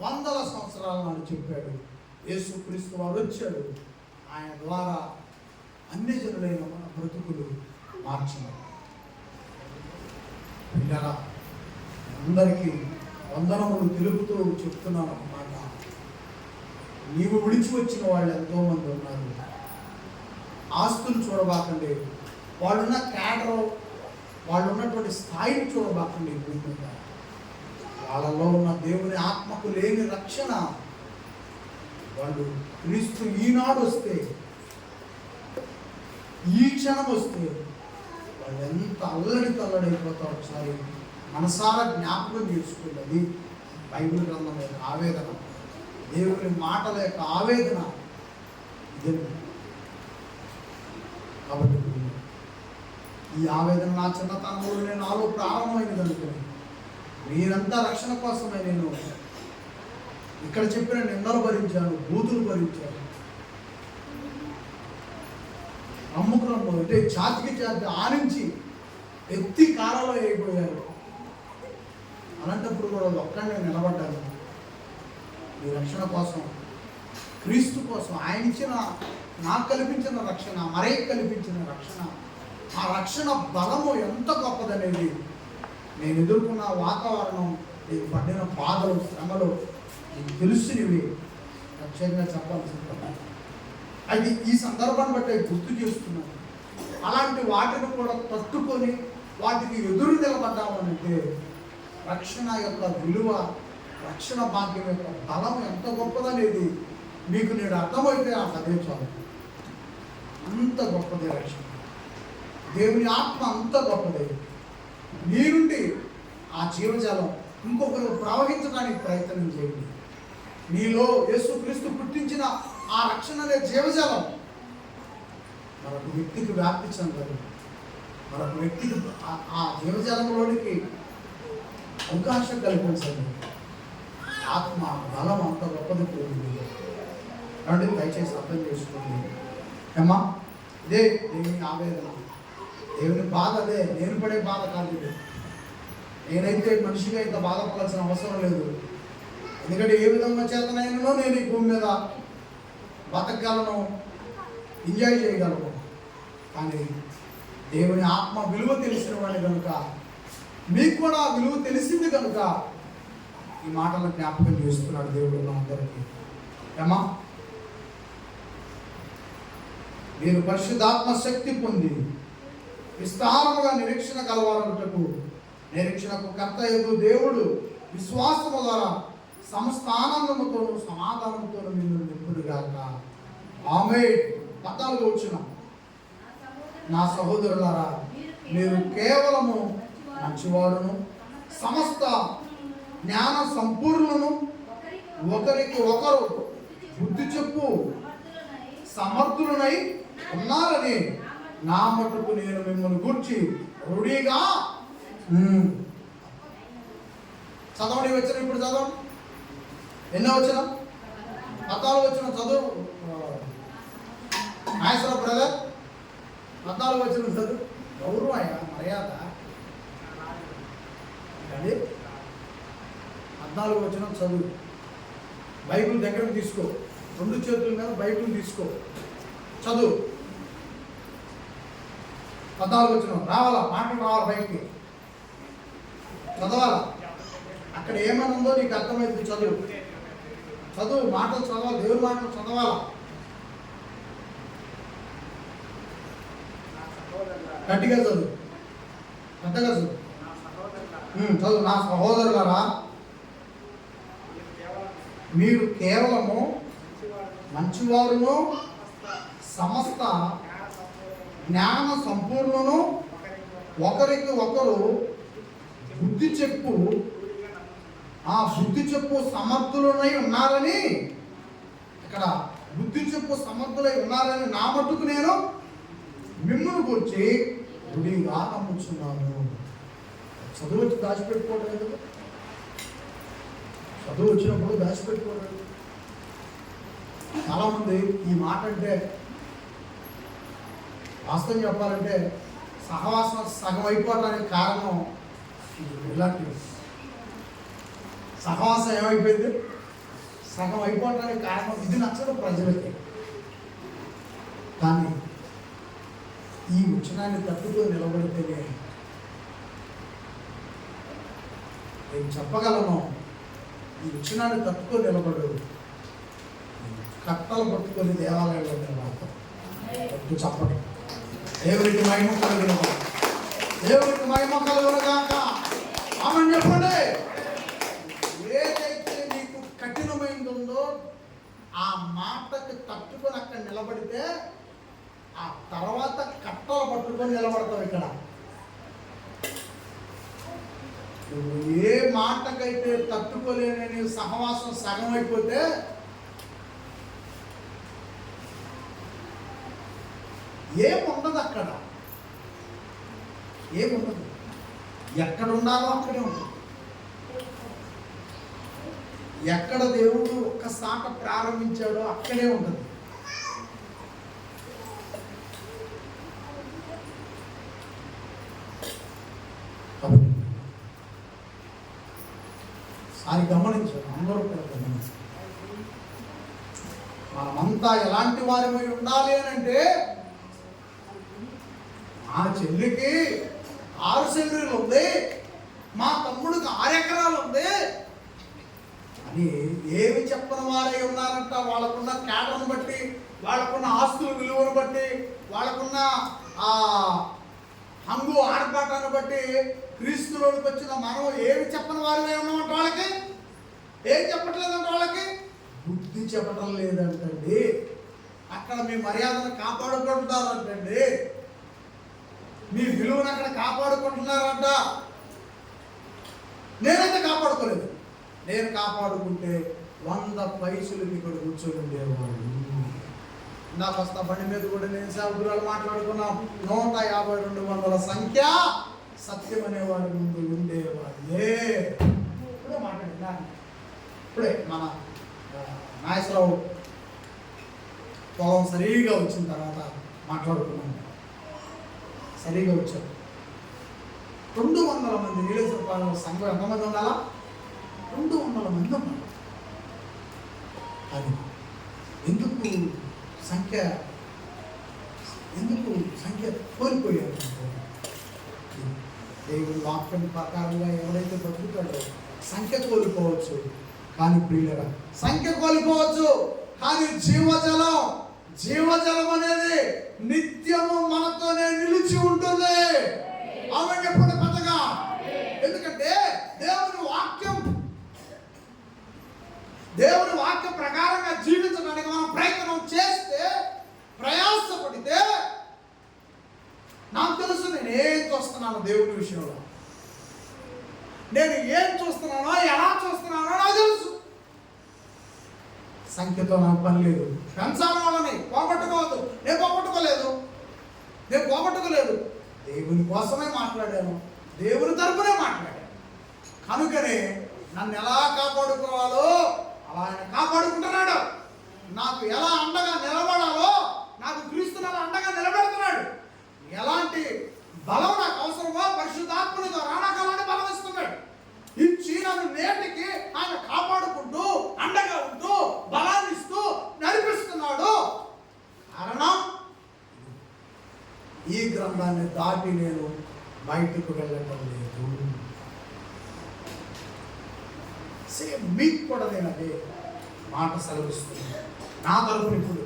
A: వందల సంవత్సరాల నాడు చెప్పాడు. యేసు క్రీస్తు వారు వచ్చాడు. ఆయన ద్వారా అన్ని జనులైన మన బ్రతుకులు మార్చినారు. పిల్లరా, అందరికీ వందనములు తెలుపుతూ చెప్తున్నాను అన్నమాట. నీవు విడిచి వచ్చిన వాళ్ళు ఎంతోమంది ఉన్నారు. ఆస్తులు చూడబాకండి, వాళ్ళున్న క్యాడర్, వాళ్ళు ఉన్నటువంటి స్థాయిని చూడబాకండి. వాళ్ళలో ఉన్న దేవుని ఆత్మకు లేని రక్షణ వాళ్ళు క్రీస్తు ఈనాడు వస్తే, ఈ క్షణం వస్తే వాళ్ళు ఎంత అల్లడిపోతారు. ఒకసారి మనసారా జ్ఞాపకం చేసుకున్నది బైబిల్ గ్రంథం యొక్క ఆవేదన, దేవుని మాటల యొక్క ఆవేదన ఇదే. కాబట్టి ఈ ఆవేదన నా చిన్నతనంలో నాలో ప్రారంభమైనది అనుకుని మీరంతా రక్షణ కోసమే నేను ఇక్కడ చెప్పిన నిందలు భరించాను, బూతులు భరించాను, అమ్ముకురమ్ము అంటే ఛాతికి ఛాతి ఆనించి ఎత్తి కాలంలో అయిపోయారు. అలాంటప్పుడు కూడా ఒక్కడే నిలబడ్డాను ఈ రక్షణ కోసం, క్రీస్తు కోసం. ఆయన ఇచ్చిన, నాకు కల్పించిన రక్షణ, మరై కల్పించిన రక్షణ, ఆ రక్షణ బలము ఎంత గొప్పదనేది, నేను ఎదుర్కొన్న వాతావరణం, నేను పడిన బాధలు, శ్రమలు నీకు తెలుసునివి ఖచ్చితంగా చెప్పాల్సింది. అది ఈ సందర్భాన్ని బట్టి గుర్తు చేస్తున్నాను. అలాంటి వాటిని కూడా తట్టుకొని వాటికి ఎదురు నిలబడ్డామనంటే రక్షణ యొక్క విలువ, రక్షణ భాగ్యం యొక్క బలం ఎంత గొప్పదనేది మీకు నేను అర్థమైతే నాకు అదే చాలు. అంత గొప్పదే రక్షణ. దేవుని ఆత్మ అంత గొప్పదే. మీ నుండి ఆ జీవజాలం ఇంకొకరు ప్రవహించడానికి ప్రయత్నం చేయండి. మీలో యేసుక్రీస్తు పుట్టించిన ఆ రక్షణ అనే జీవజాలం మరొక వ్యక్తికి వ్యాప్తి చెందాలి. మరొక వ్యక్తికి ఆ జీవజాలంలోనికి అవకాశం కల్పించండి. ఆత్మ బలం అంత గొప్పది పోయింది. కాబట్టి దయచేసి అర్థం చేసుకోండి. ఏమా, ఇదే దేవుని ఆవేదన, దేవుని బాధ. అదే నేను పడే బాధ కాదు ఇది. నేనైతే మనిషిగా ఇంత బాధపడాల్సిన అవసరం లేదు. ఎందుకంటే ఏ విధంగా చేతనైనో నేను ఈ భూమి మీద బతకగలను, ఎంజాయ్ చేయగలను. కానీ దేవుని ఆత్మ విలువ తెలిసిన వాడిని కనుక, మీకు కూడా ఆ విలువ తెలిసింది కనుక ఈ మాటలను జ్ఞాపకం చేస్తున్నాడు దేవుడు మా అందరికీ. ఏమా, మీరు పరిశుద్ధాత్మ శక్తి పొంది విస్తారముగా నిరీక్షణ కలవాలన్నటకు, నిరీక్షణకు కర్తయ్యకు దేవుడు విశ్వాసము ద్వారా సమస్త ఆనందముతోనూ సమాధానముతోనూ నిన్ను నింపుడుగాక. ఆమేన్. 14వ వచనం, నా సహోదరులారా, మీరు కేవలము మంచివాడును సమస్త జ్ఞాన సంపూర్ణను, ఒకరికి ఒకరు బుద్ధి చెప్పు సమర్థులనై ఉన్నారని నా మటుకు నేను మిమ్మల్ని గూర్చి రూఢిగా చదవని వచ్చిన. ఇప్పుడు చదవండి. ఎన్నో వచ్చిన? 14 వచ్చిన చదువు. నాయసరా బ్రదర్, 14 వచ్చిన చదువు. గౌరవయ మర్యాద అది. 14 వచ్చిన చదువు. బైబిల్ దగ్గరకు తీసుకో, 2 చేతుల మీద బైబిల్ తీసుకో, చదువు. 14 వచనం రావాలా, మాటలు రావాలి బయటికి, చదవాలా. అక్కడ ఏమని ఉందో నీకు అర్థమైంది, చదువు చదువు, మాటలు చదవాలి, దేవుని మాటలు చదవాలా. గట్టిగా చదువు, పెద్దగా చదువు. చదువు. నా సహోదరులారా, మీరు కేవలము మంచివారును సమస్త జ్ఞాన సంపూర్ణను ఒకరికి ఒకరు బుద్ధి చెప్పు సమర్థులై ఉన్నారని, ఇక్కడ బుద్ధి చెప్పు సమర్థులై ఉన్నారని నా మట్టుకు నేను మిమ్మల్ని గురించి గుడిగా నమ్ముచున్నాను. చదువు వచ్చి దాచిపెట్టుకోవడం, చదువు వచ్చినప్పుడు దాచిపెట్టుకోవడం. చాలామంది ఈ మాట అంటే, వాస్తవం చెప్పాలంటే సహవాసం సగం అయిపోవడానికి కారణం ఇలాంటివి. సహవాసం ఏమైపోయింది, సగం అయిపోవడానికి కారణం ఇది. నచ్చదు ప్రజలకి. కానీ ఈ వచనాన్ని తట్టుతో నిలబడితేనే నేను చెప్పగలను, ఈ వచనాన్ని తట్టుకో నిలబడు. కట్టలు పట్టుకొని దేవాలయంలో నిలబడతాం. తట్టు చెప్పండి. దేవుడికి మహిమ కలుగును, దేవుడికి మహిమ కలుగునుగాక. ఆమెను చెప్పండి. ఏదైతే నీకు కఠినమైంది ఉందో ఆ మాటకి తట్టుకొని అక్కడ నిలబడితే ఆ తర్వాత కట్టలు పట్టుకొని నిలబడతావు. ఇక్కడ నువ్వు ఏ మాటకైతే తట్టుకోలేని సహవాసం సగం అయిపోతే ఏముండదు, అక్కడ ఏముండదు. ఎక్కడ ఉండాలో అక్కడే ఉంటుంది. ఎక్కడ దేవుడు ఒక్కసాట ప్రారంభించాడో అక్కడే ఉంటుంది. అది గమనించారు, అందరూ కూడా గమనించారు. మనమంతా ఎలాంటి వారమై ఉండాలి అని అంటే, మా చెల్లికి 6 సెంచరీలు ఉంది, మా తమ్ముడికి 6 ఎకరాలు ఉంది అని ఏమి చెప్పని వారై ఉన్నారంట. వాళ్ళకున్న కేటర్ను బట్టి, వాళ్ళకున్న ఆస్తుల విలువను బట్టి, వాళ్ళకున్న హంగు ఆర్పాటాన్ని బట్టి క్రీస్తులోకి వచ్చిన మనం ఏమి చెప్పని వారమై ఉన్నామంట. వాళ్ళకి ఏం చెప్పట్లేదంట, వాళ్ళకి బుద్ధి చెప్పటం లేదంటండి. అక్కడ మీ మర్యాదను కాపాడుకుంటున్నారంటండి, మీ విలువను అక్కడ కాపాడుకుంటున్నారంట. నేనైతే కాపాడుకోలేదు. నేను కాపాడుకుంటే 100 పైసలు ఇక్కడ కూర్చొని ఉండేవాళ్ళు. నాకు వస్తా బండి మీద కూడా నేను సేవకురాలు మాట్లాడుకున్నాం. 150-200 సంఖ్య సత్యం అనేవాడి ముందు ఉండేవాళ్ళే. ఇప్పుడే మాట్లాడినా, ఇప్పుడే మన నాగేశ్వరరావు పొలం సరిగా వచ్చిన తర్వాత మాట్లాడుకున్నాను. సరిగా వచ్చారు. 200 మంది నీలేశ్వర పాలన సంఘం ఎంతమంది ఉండాలా? 200 మంది ఉన్నారు. అది ఎందుకు సంఖ్య కోల్పోయారు? దేవుడి వాక్యం ప్రకారంగా ఎవరైతే బతుకుతాడో సంఖ్య కోల్పోవచ్చు, కానీ ప్రియులరా సంఖ్య కోల్పోవచ్చు, కానీ జీవజలం అనేది నిత్యము మనతోనే నిలిచి ఉంటుంది. ఆమె ఎప్పుడు పెద్దగా, ఎందుకంటే దేవుని వాక్య ప్రకారంగా జీవించడానికి మనం ప్రయత్నం చేస్తే, ప్రయాసపడితే, నాకు తెలుసు నేను ఏం చూస్తున్నాను దేవుడి విషయంలో, నేను ఏం చూస్తున్నానో ఎలా చూస్తున్నానో నాకు తెలుసు. సంఖ్యతో నాకు పని లేదు. పెంచాలి వాళ్ళని, పోగొట్టుకోవద్దు. నేను పోగొట్టుకోలేదు. దేవుని కోసమే మాట్లాడాను, దేవుని తరపునే మాట్లాడాను. కనుకనే నన్ను ఎలా కాపాడుకోవాలో అలా ఆయన కాపాడుకుంటున్నాడు. నాకు ఎలా అండగా నిలబడాలో నాకు క్రీస్తుని అలా అండగా నిలబెడుతున్నాడు. ఎలాంటి బలం నాకు అవసరమో పరిశుద్ధాత్మని ద్వారా నాకు అలాంటి బలం ఇస్తున్నాడు. ఇచ్చి నన్ను నేటికి ఆయన కాపాడుకుంటూ, అండగా ఉంటూ, బలాన్ని ఇస్తూ నడిపిస్తున్నాడు. కారణం ఈ గ్రంథాన్ని దాటి నేను బయటకు వెళ్ళటం లేదు. సేమ్ మీకు కూడా నేను అదే మాట సెలవిస్తున్నాను. నా తరపున ఇప్పుడు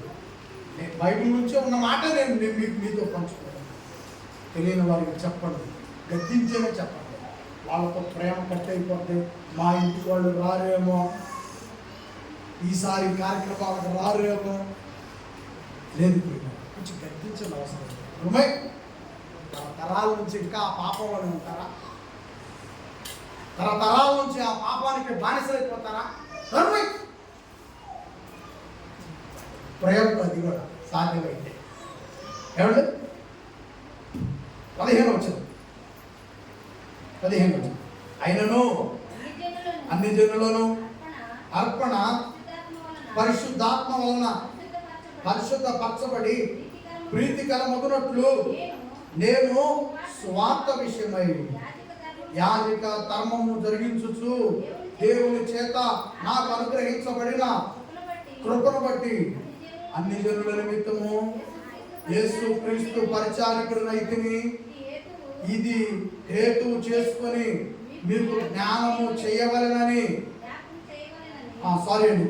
A: నేను బైబిల్ నుంచే ఉన్న మాట నేను మీతో పంచుకుంటాను. తెలియని వారికి చెప్పండి, గద్దించేనే చెప్పండి. వాళ్ళతో ప్రేమ కట్ అయిపోతే మా ఇంటికి వాళ్ళు రారేమో, ఈసారి కార్యక్రమాలకు రారేమో. లేదు, కొంచెం గద్దించడం అవసరం. రుమై తరాల నుంచి ఇంకా ఆ పాపంలోనే ఉంటారా? తరతరాల నుంచి ఆ పాపానికి బానిసలైపోతారా? ప్రయోగం అది కూడా సాధ్యమైతే. ఏమండి 15 వచ్చింది. అయినను అన్ని జనులను అర్పణ పరిశుద్ధాత్మ వలన పరిశుద్ధపరచబడి ప్రీతికరమగునట్లు నేను స్వార్థ విషయమై యాజక ధర్మము జరిగించుచు దేవుని చేత నాకు అనుగ్రహించబడిన కృపను బట్టి అన్ని జనుల నిమిత్తము యేసు క్రీస్తు పరిచారకుడినైతిని. ఇది హేతు చేసుకొని మీకు జ్ఞానము చేయవలెనని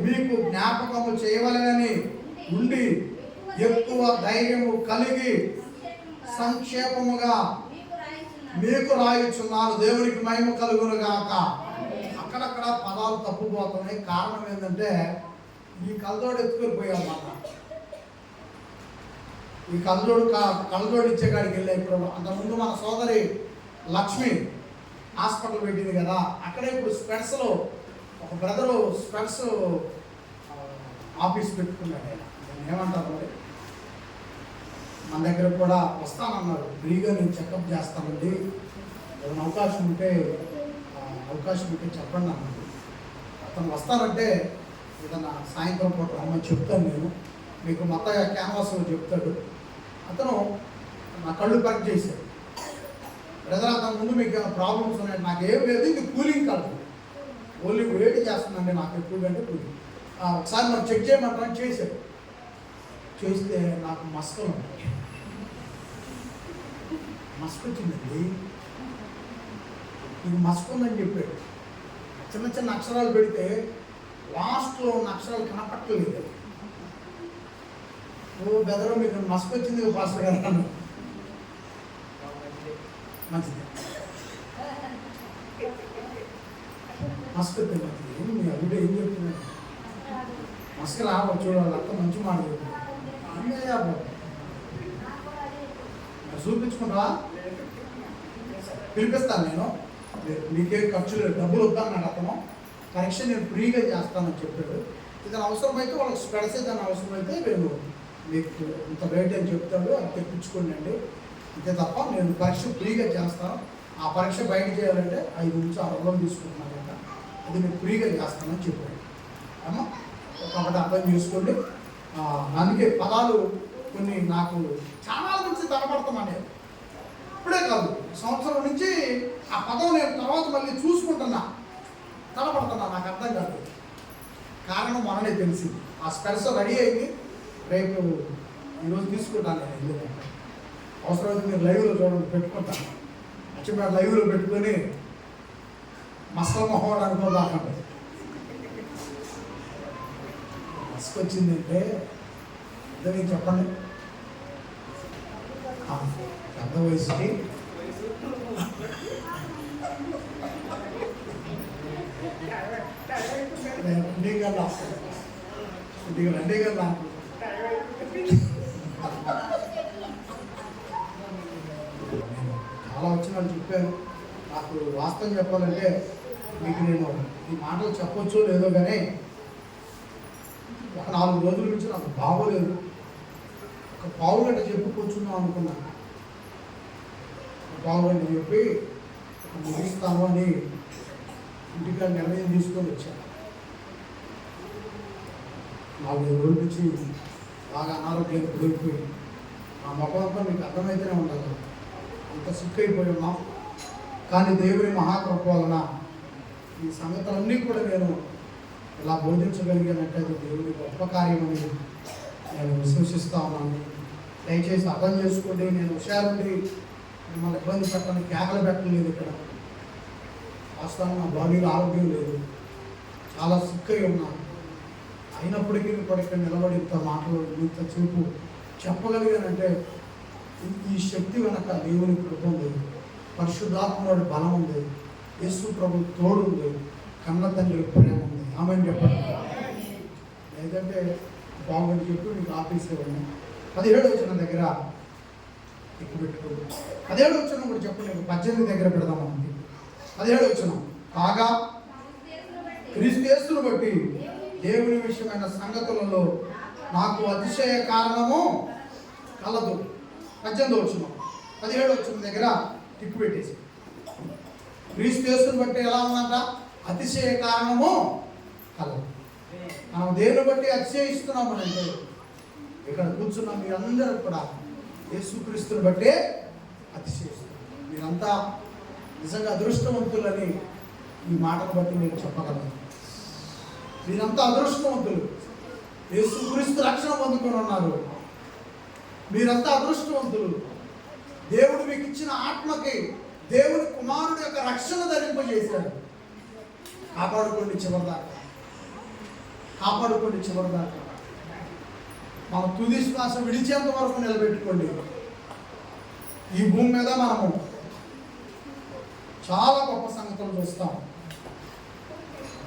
A: మీకు జ్ఞాపకము చేయవలెనని ఉండి ఎక్కువ ధైర్యము కలిగి సంక్షేపముగా మీకు రాయుచున్నాను. దేవునికి మహిమ కలుగును గాక. అక్కడక్కడ పదాలు తప్పుపోతున్నాయి. కారణం ఏంటంటే ఈ కళ్ళజోడు ఎత్తుకొని పోయామన్నమాట. ఈ కళ్ళజోడు ఇచ్చే కాడికి వెళ్ళే. ఇప్పుడు అంతకుముందు మన సోదరి లక్ష్మి హాస్పిటల్ పెట్టింది కదా, అక్కడే ఇప్పుడు స్పెట్స్లో ఒక బ్రదరు స్పెట్స్ ఆఫీస్ పెట్టుకున్నాడు. ఆయన ఏమంటారు మరి, మన దగ్గర కూడా వస్తానన్నారు. ఫ్రీగా నేను చెకప్ చేస్తానండి, ఏదైనా అవకాశం ఉంటే చెప్పండి అన్నాడు. అతను వస్తానంటే ఏదైనా సాయంత్రం పూట రమ్మని చెప్తాను, నేను మీకు మొత్తం క్యాన్వాస్లో చెప్తాడు. అతను నా కళ్ళు కరెక్ట్ చేశాడు. బ్రదర్, అతను ముందు మీకు ప్రాబ్లమ్స్ ఉన్నాయి? నాకేం లేదు, ఇది కూలింగ్ కాదు, ఓన్లీ వేడి చేస్తుందండి నాకు ఎక్కువ అంటే కూలింగ్. ఒకసారి మరి చెక్ చేయమంటారని చేశాడు. చేస్తే నాకు మస్కలు ఉంటాయి. మస్క్ వచ్చిందండి. ఇది మస్క్ ఉందని చెప్పాడు. చిన్న చిన్న అక్షరాలు పెడితే లాస్ట్లో ఉన్న అక్షరాలు కనపట్టలేదు. ఓ బెదరో మీకు మస్క్ వచ్చింది పాస్టర్ గారు అన్నాను. మంచిది, మస్క్ వస్తే మంచిది. మీ అభిడే ఏం చెప్తున్నారు? మస్క్ రావచ్చు, చూడాలి, అంత మంచి మాట చెప్తున్నారు. చూపించుకుంటావా? పిలిపిస్తాను నేను, మీకే ఖర్చు లేదు, డబ్బులు వద్దన్నాడు అతను. కరెక్షన్ నేను ఫ్రీగా చేస్తానని చెప్పాడు. ఇతను అవసరమైతే వాళ్ళకి స్పెడ్స్ ఏదైనా అవసరమైతే నేను మీకు ఇంత రేట్ అని చెప్తాడు, అది తెప్పించుకోండి అండి. అంతే తప్ప నేను పరీక్ష ఫ్రీగా చేస్తాను. ఆ పరీక్ష బయట చేయాలంటే 5 నుంచి 6 రోజులు తీసుకుంటున్నాను కదా, అది నేను ఫ్రీగా చేస్తానని చెప్పాడు. అమ్మ ఒకటి అర్థం చేసుకోండి. అందుకే పదాలు కొన్ని నాకు చాలా నుంచి తడబడతామనేది. ఇప్పుడే కాదు, సంవత్సరం నుంచి ఆ పదం నేను తర్వాత మళ్ళీ చూసుకుంటున్నా, తడబడుతున్నా, నాకు అర్థం కాదు. కారణం మననే తెలిసింది. ఆ స్పెల్స్ రెడీ అయింది, రేపు ఈరోజు తీసుకుంటాను నేను. ఎందుకంటే అవసరమైతే మీరు లైవ్లో చూడండి, పెట్టుకుంటాను. యాక్చువల్గా లైవ్లో పెట్టుకొని మస్కల్ మొహం అనుకోదాకండి. మస్క్ వచ్చిందంటే అర్థం చెప్పండి. పెద్ద వయసుకి రండి కదా. చాలా వచ్చిన వాళ్ళు చెప్పారు. నాకు వాస్తవం చెప్పాలంటే మీకు నేను ఈ మాటలు చెప్పొచ్చు లేదో కానీ ఒక 4 రోజుల నుంచి నాకు బాగోలేదు. ఒక పావుగంట చెప్పి కూర్చుందాం అనుకున్నాను. పావుగంట చెప్పి ముగిస్తాను అని ఇంటికి నిర్ణయం తీసుకొని వచ్చాను. 4 రోజుల నుంచి బాగా అనారోగ్యానికి గురైపోయి ఆ ముఖంతో మీకు అర్థమైతేనే ఉండదు, అంత సిక్ అయిపోయి ఉన్నాం. కానీ దేవుని మహాకృప వలన ఈ సంగతులన్నీ కూడా నేను ఇలా బోధించగలిగినట్టయితే దేవుని గొప్ప కార్యం అని నేను విశ్వసిస్తా ఉన్నాను. దయచేసి అర్థం చేసుకోండి. నేను హుషారుండి మిమ్మల్ని ఇబ్బంది పెట్టడానికి కేకలు పెట్టలేదు. ఇక్కడ వాస్తవం నా బాడీలో ఆరోగ్యం లేదు, చాలా సిక్ అయి ఉన్నాను. అయినప్పటికీ కూడా ఇక్కడ నిలబడి ఇంత మాటలు ఇంత చూపు చెప్పగలిగానంటే ఈ శక్తి వెనక దేవుని కృప ఉంది, పరిశుద్ధాత్ముడి బలం ఉంది, యేసు ప్రభు తోడు ఉంది, కన్న తండ్రి ప్రేమ ఉంది. ఆమె చెప్పండి. లేదంటే బాగుంది చెప్పి మీకు ఆపేసేవాడిని. 17వ వచనం దగ్గర ఎక్కువ పెట్టుకోండి. 17వ వచనం కూడా చెప్పండి. 18 దగ్గర పెడదామండి. 17వ వచనం, కాగా క్రీస్తు యేసును బట్టి దేవుని విషయమైన సంగతులలో నాకు అతిశయ కారణము కలదు. 18వ వచనం, 17వ వచనం దగ్గర టిక్కు పెట్టేసి, క్రీస్తు యేసును బట్టి ఎలా ఉందంట? అతిశయ కారణము కలదు. మనం దేవుని బట్టి అతిశయిస్తున్నామనంటే ఇక్కడ కూర్చున్న మీరందరూ కూడా యేసుక్రీస్తుని బట్టే అతిశయిస్తున్నారు. మీరంతా నిజంగా అదృష్టవంతులని ఈ మాటను బట్టి నేను చెప్పగలను. మీరంతా అదృష్టవంతులు, యేసుక్రీస్తు రక్షణ పొందుకొని ఉన్నారు. మీరంతా అదృష్టవంతులు. దేవుడు మీకు ఇచ్చిన ఆత్మకి దేవుని కుమారుడు యొక్క రక్షణ ధరింపజేశాడు. కాపాడుకోండి చివరిదాకా, కాపాడుకోండి చివరిదాకా. మన తుది శ్వాస విడిచేంత వరకు నిలబెట్టుకోండి. ఈ భూమి మీద మనము చాలా గొప్ప సంగతులు చూస్తాం.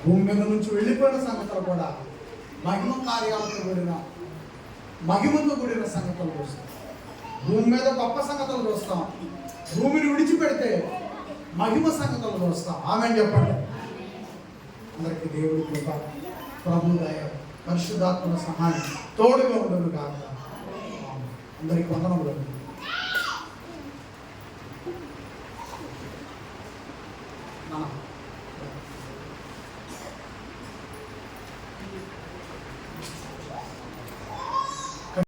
A: భూమి మీద నుంచి వెళ్ళిపోయిన సంగతులు కూడా మహిమ కార్యాలతో కూడిన, మహిమతో కూడిన సంగతులు చూస్తాం. భూమి మీద గొప్ప సంగతులు చూస్తాం. భూమిని విడిచిపెడితే మహిమ సంగతులు చూస్తాం. ఆమె చెప్పండి. అందరికీ దేవుడి కృప, ప్రభు దయ, పరిశుద్ధాత్మ సహాయం తోడుగా ఉండదు కాక. అందరికీ వందనములు. మన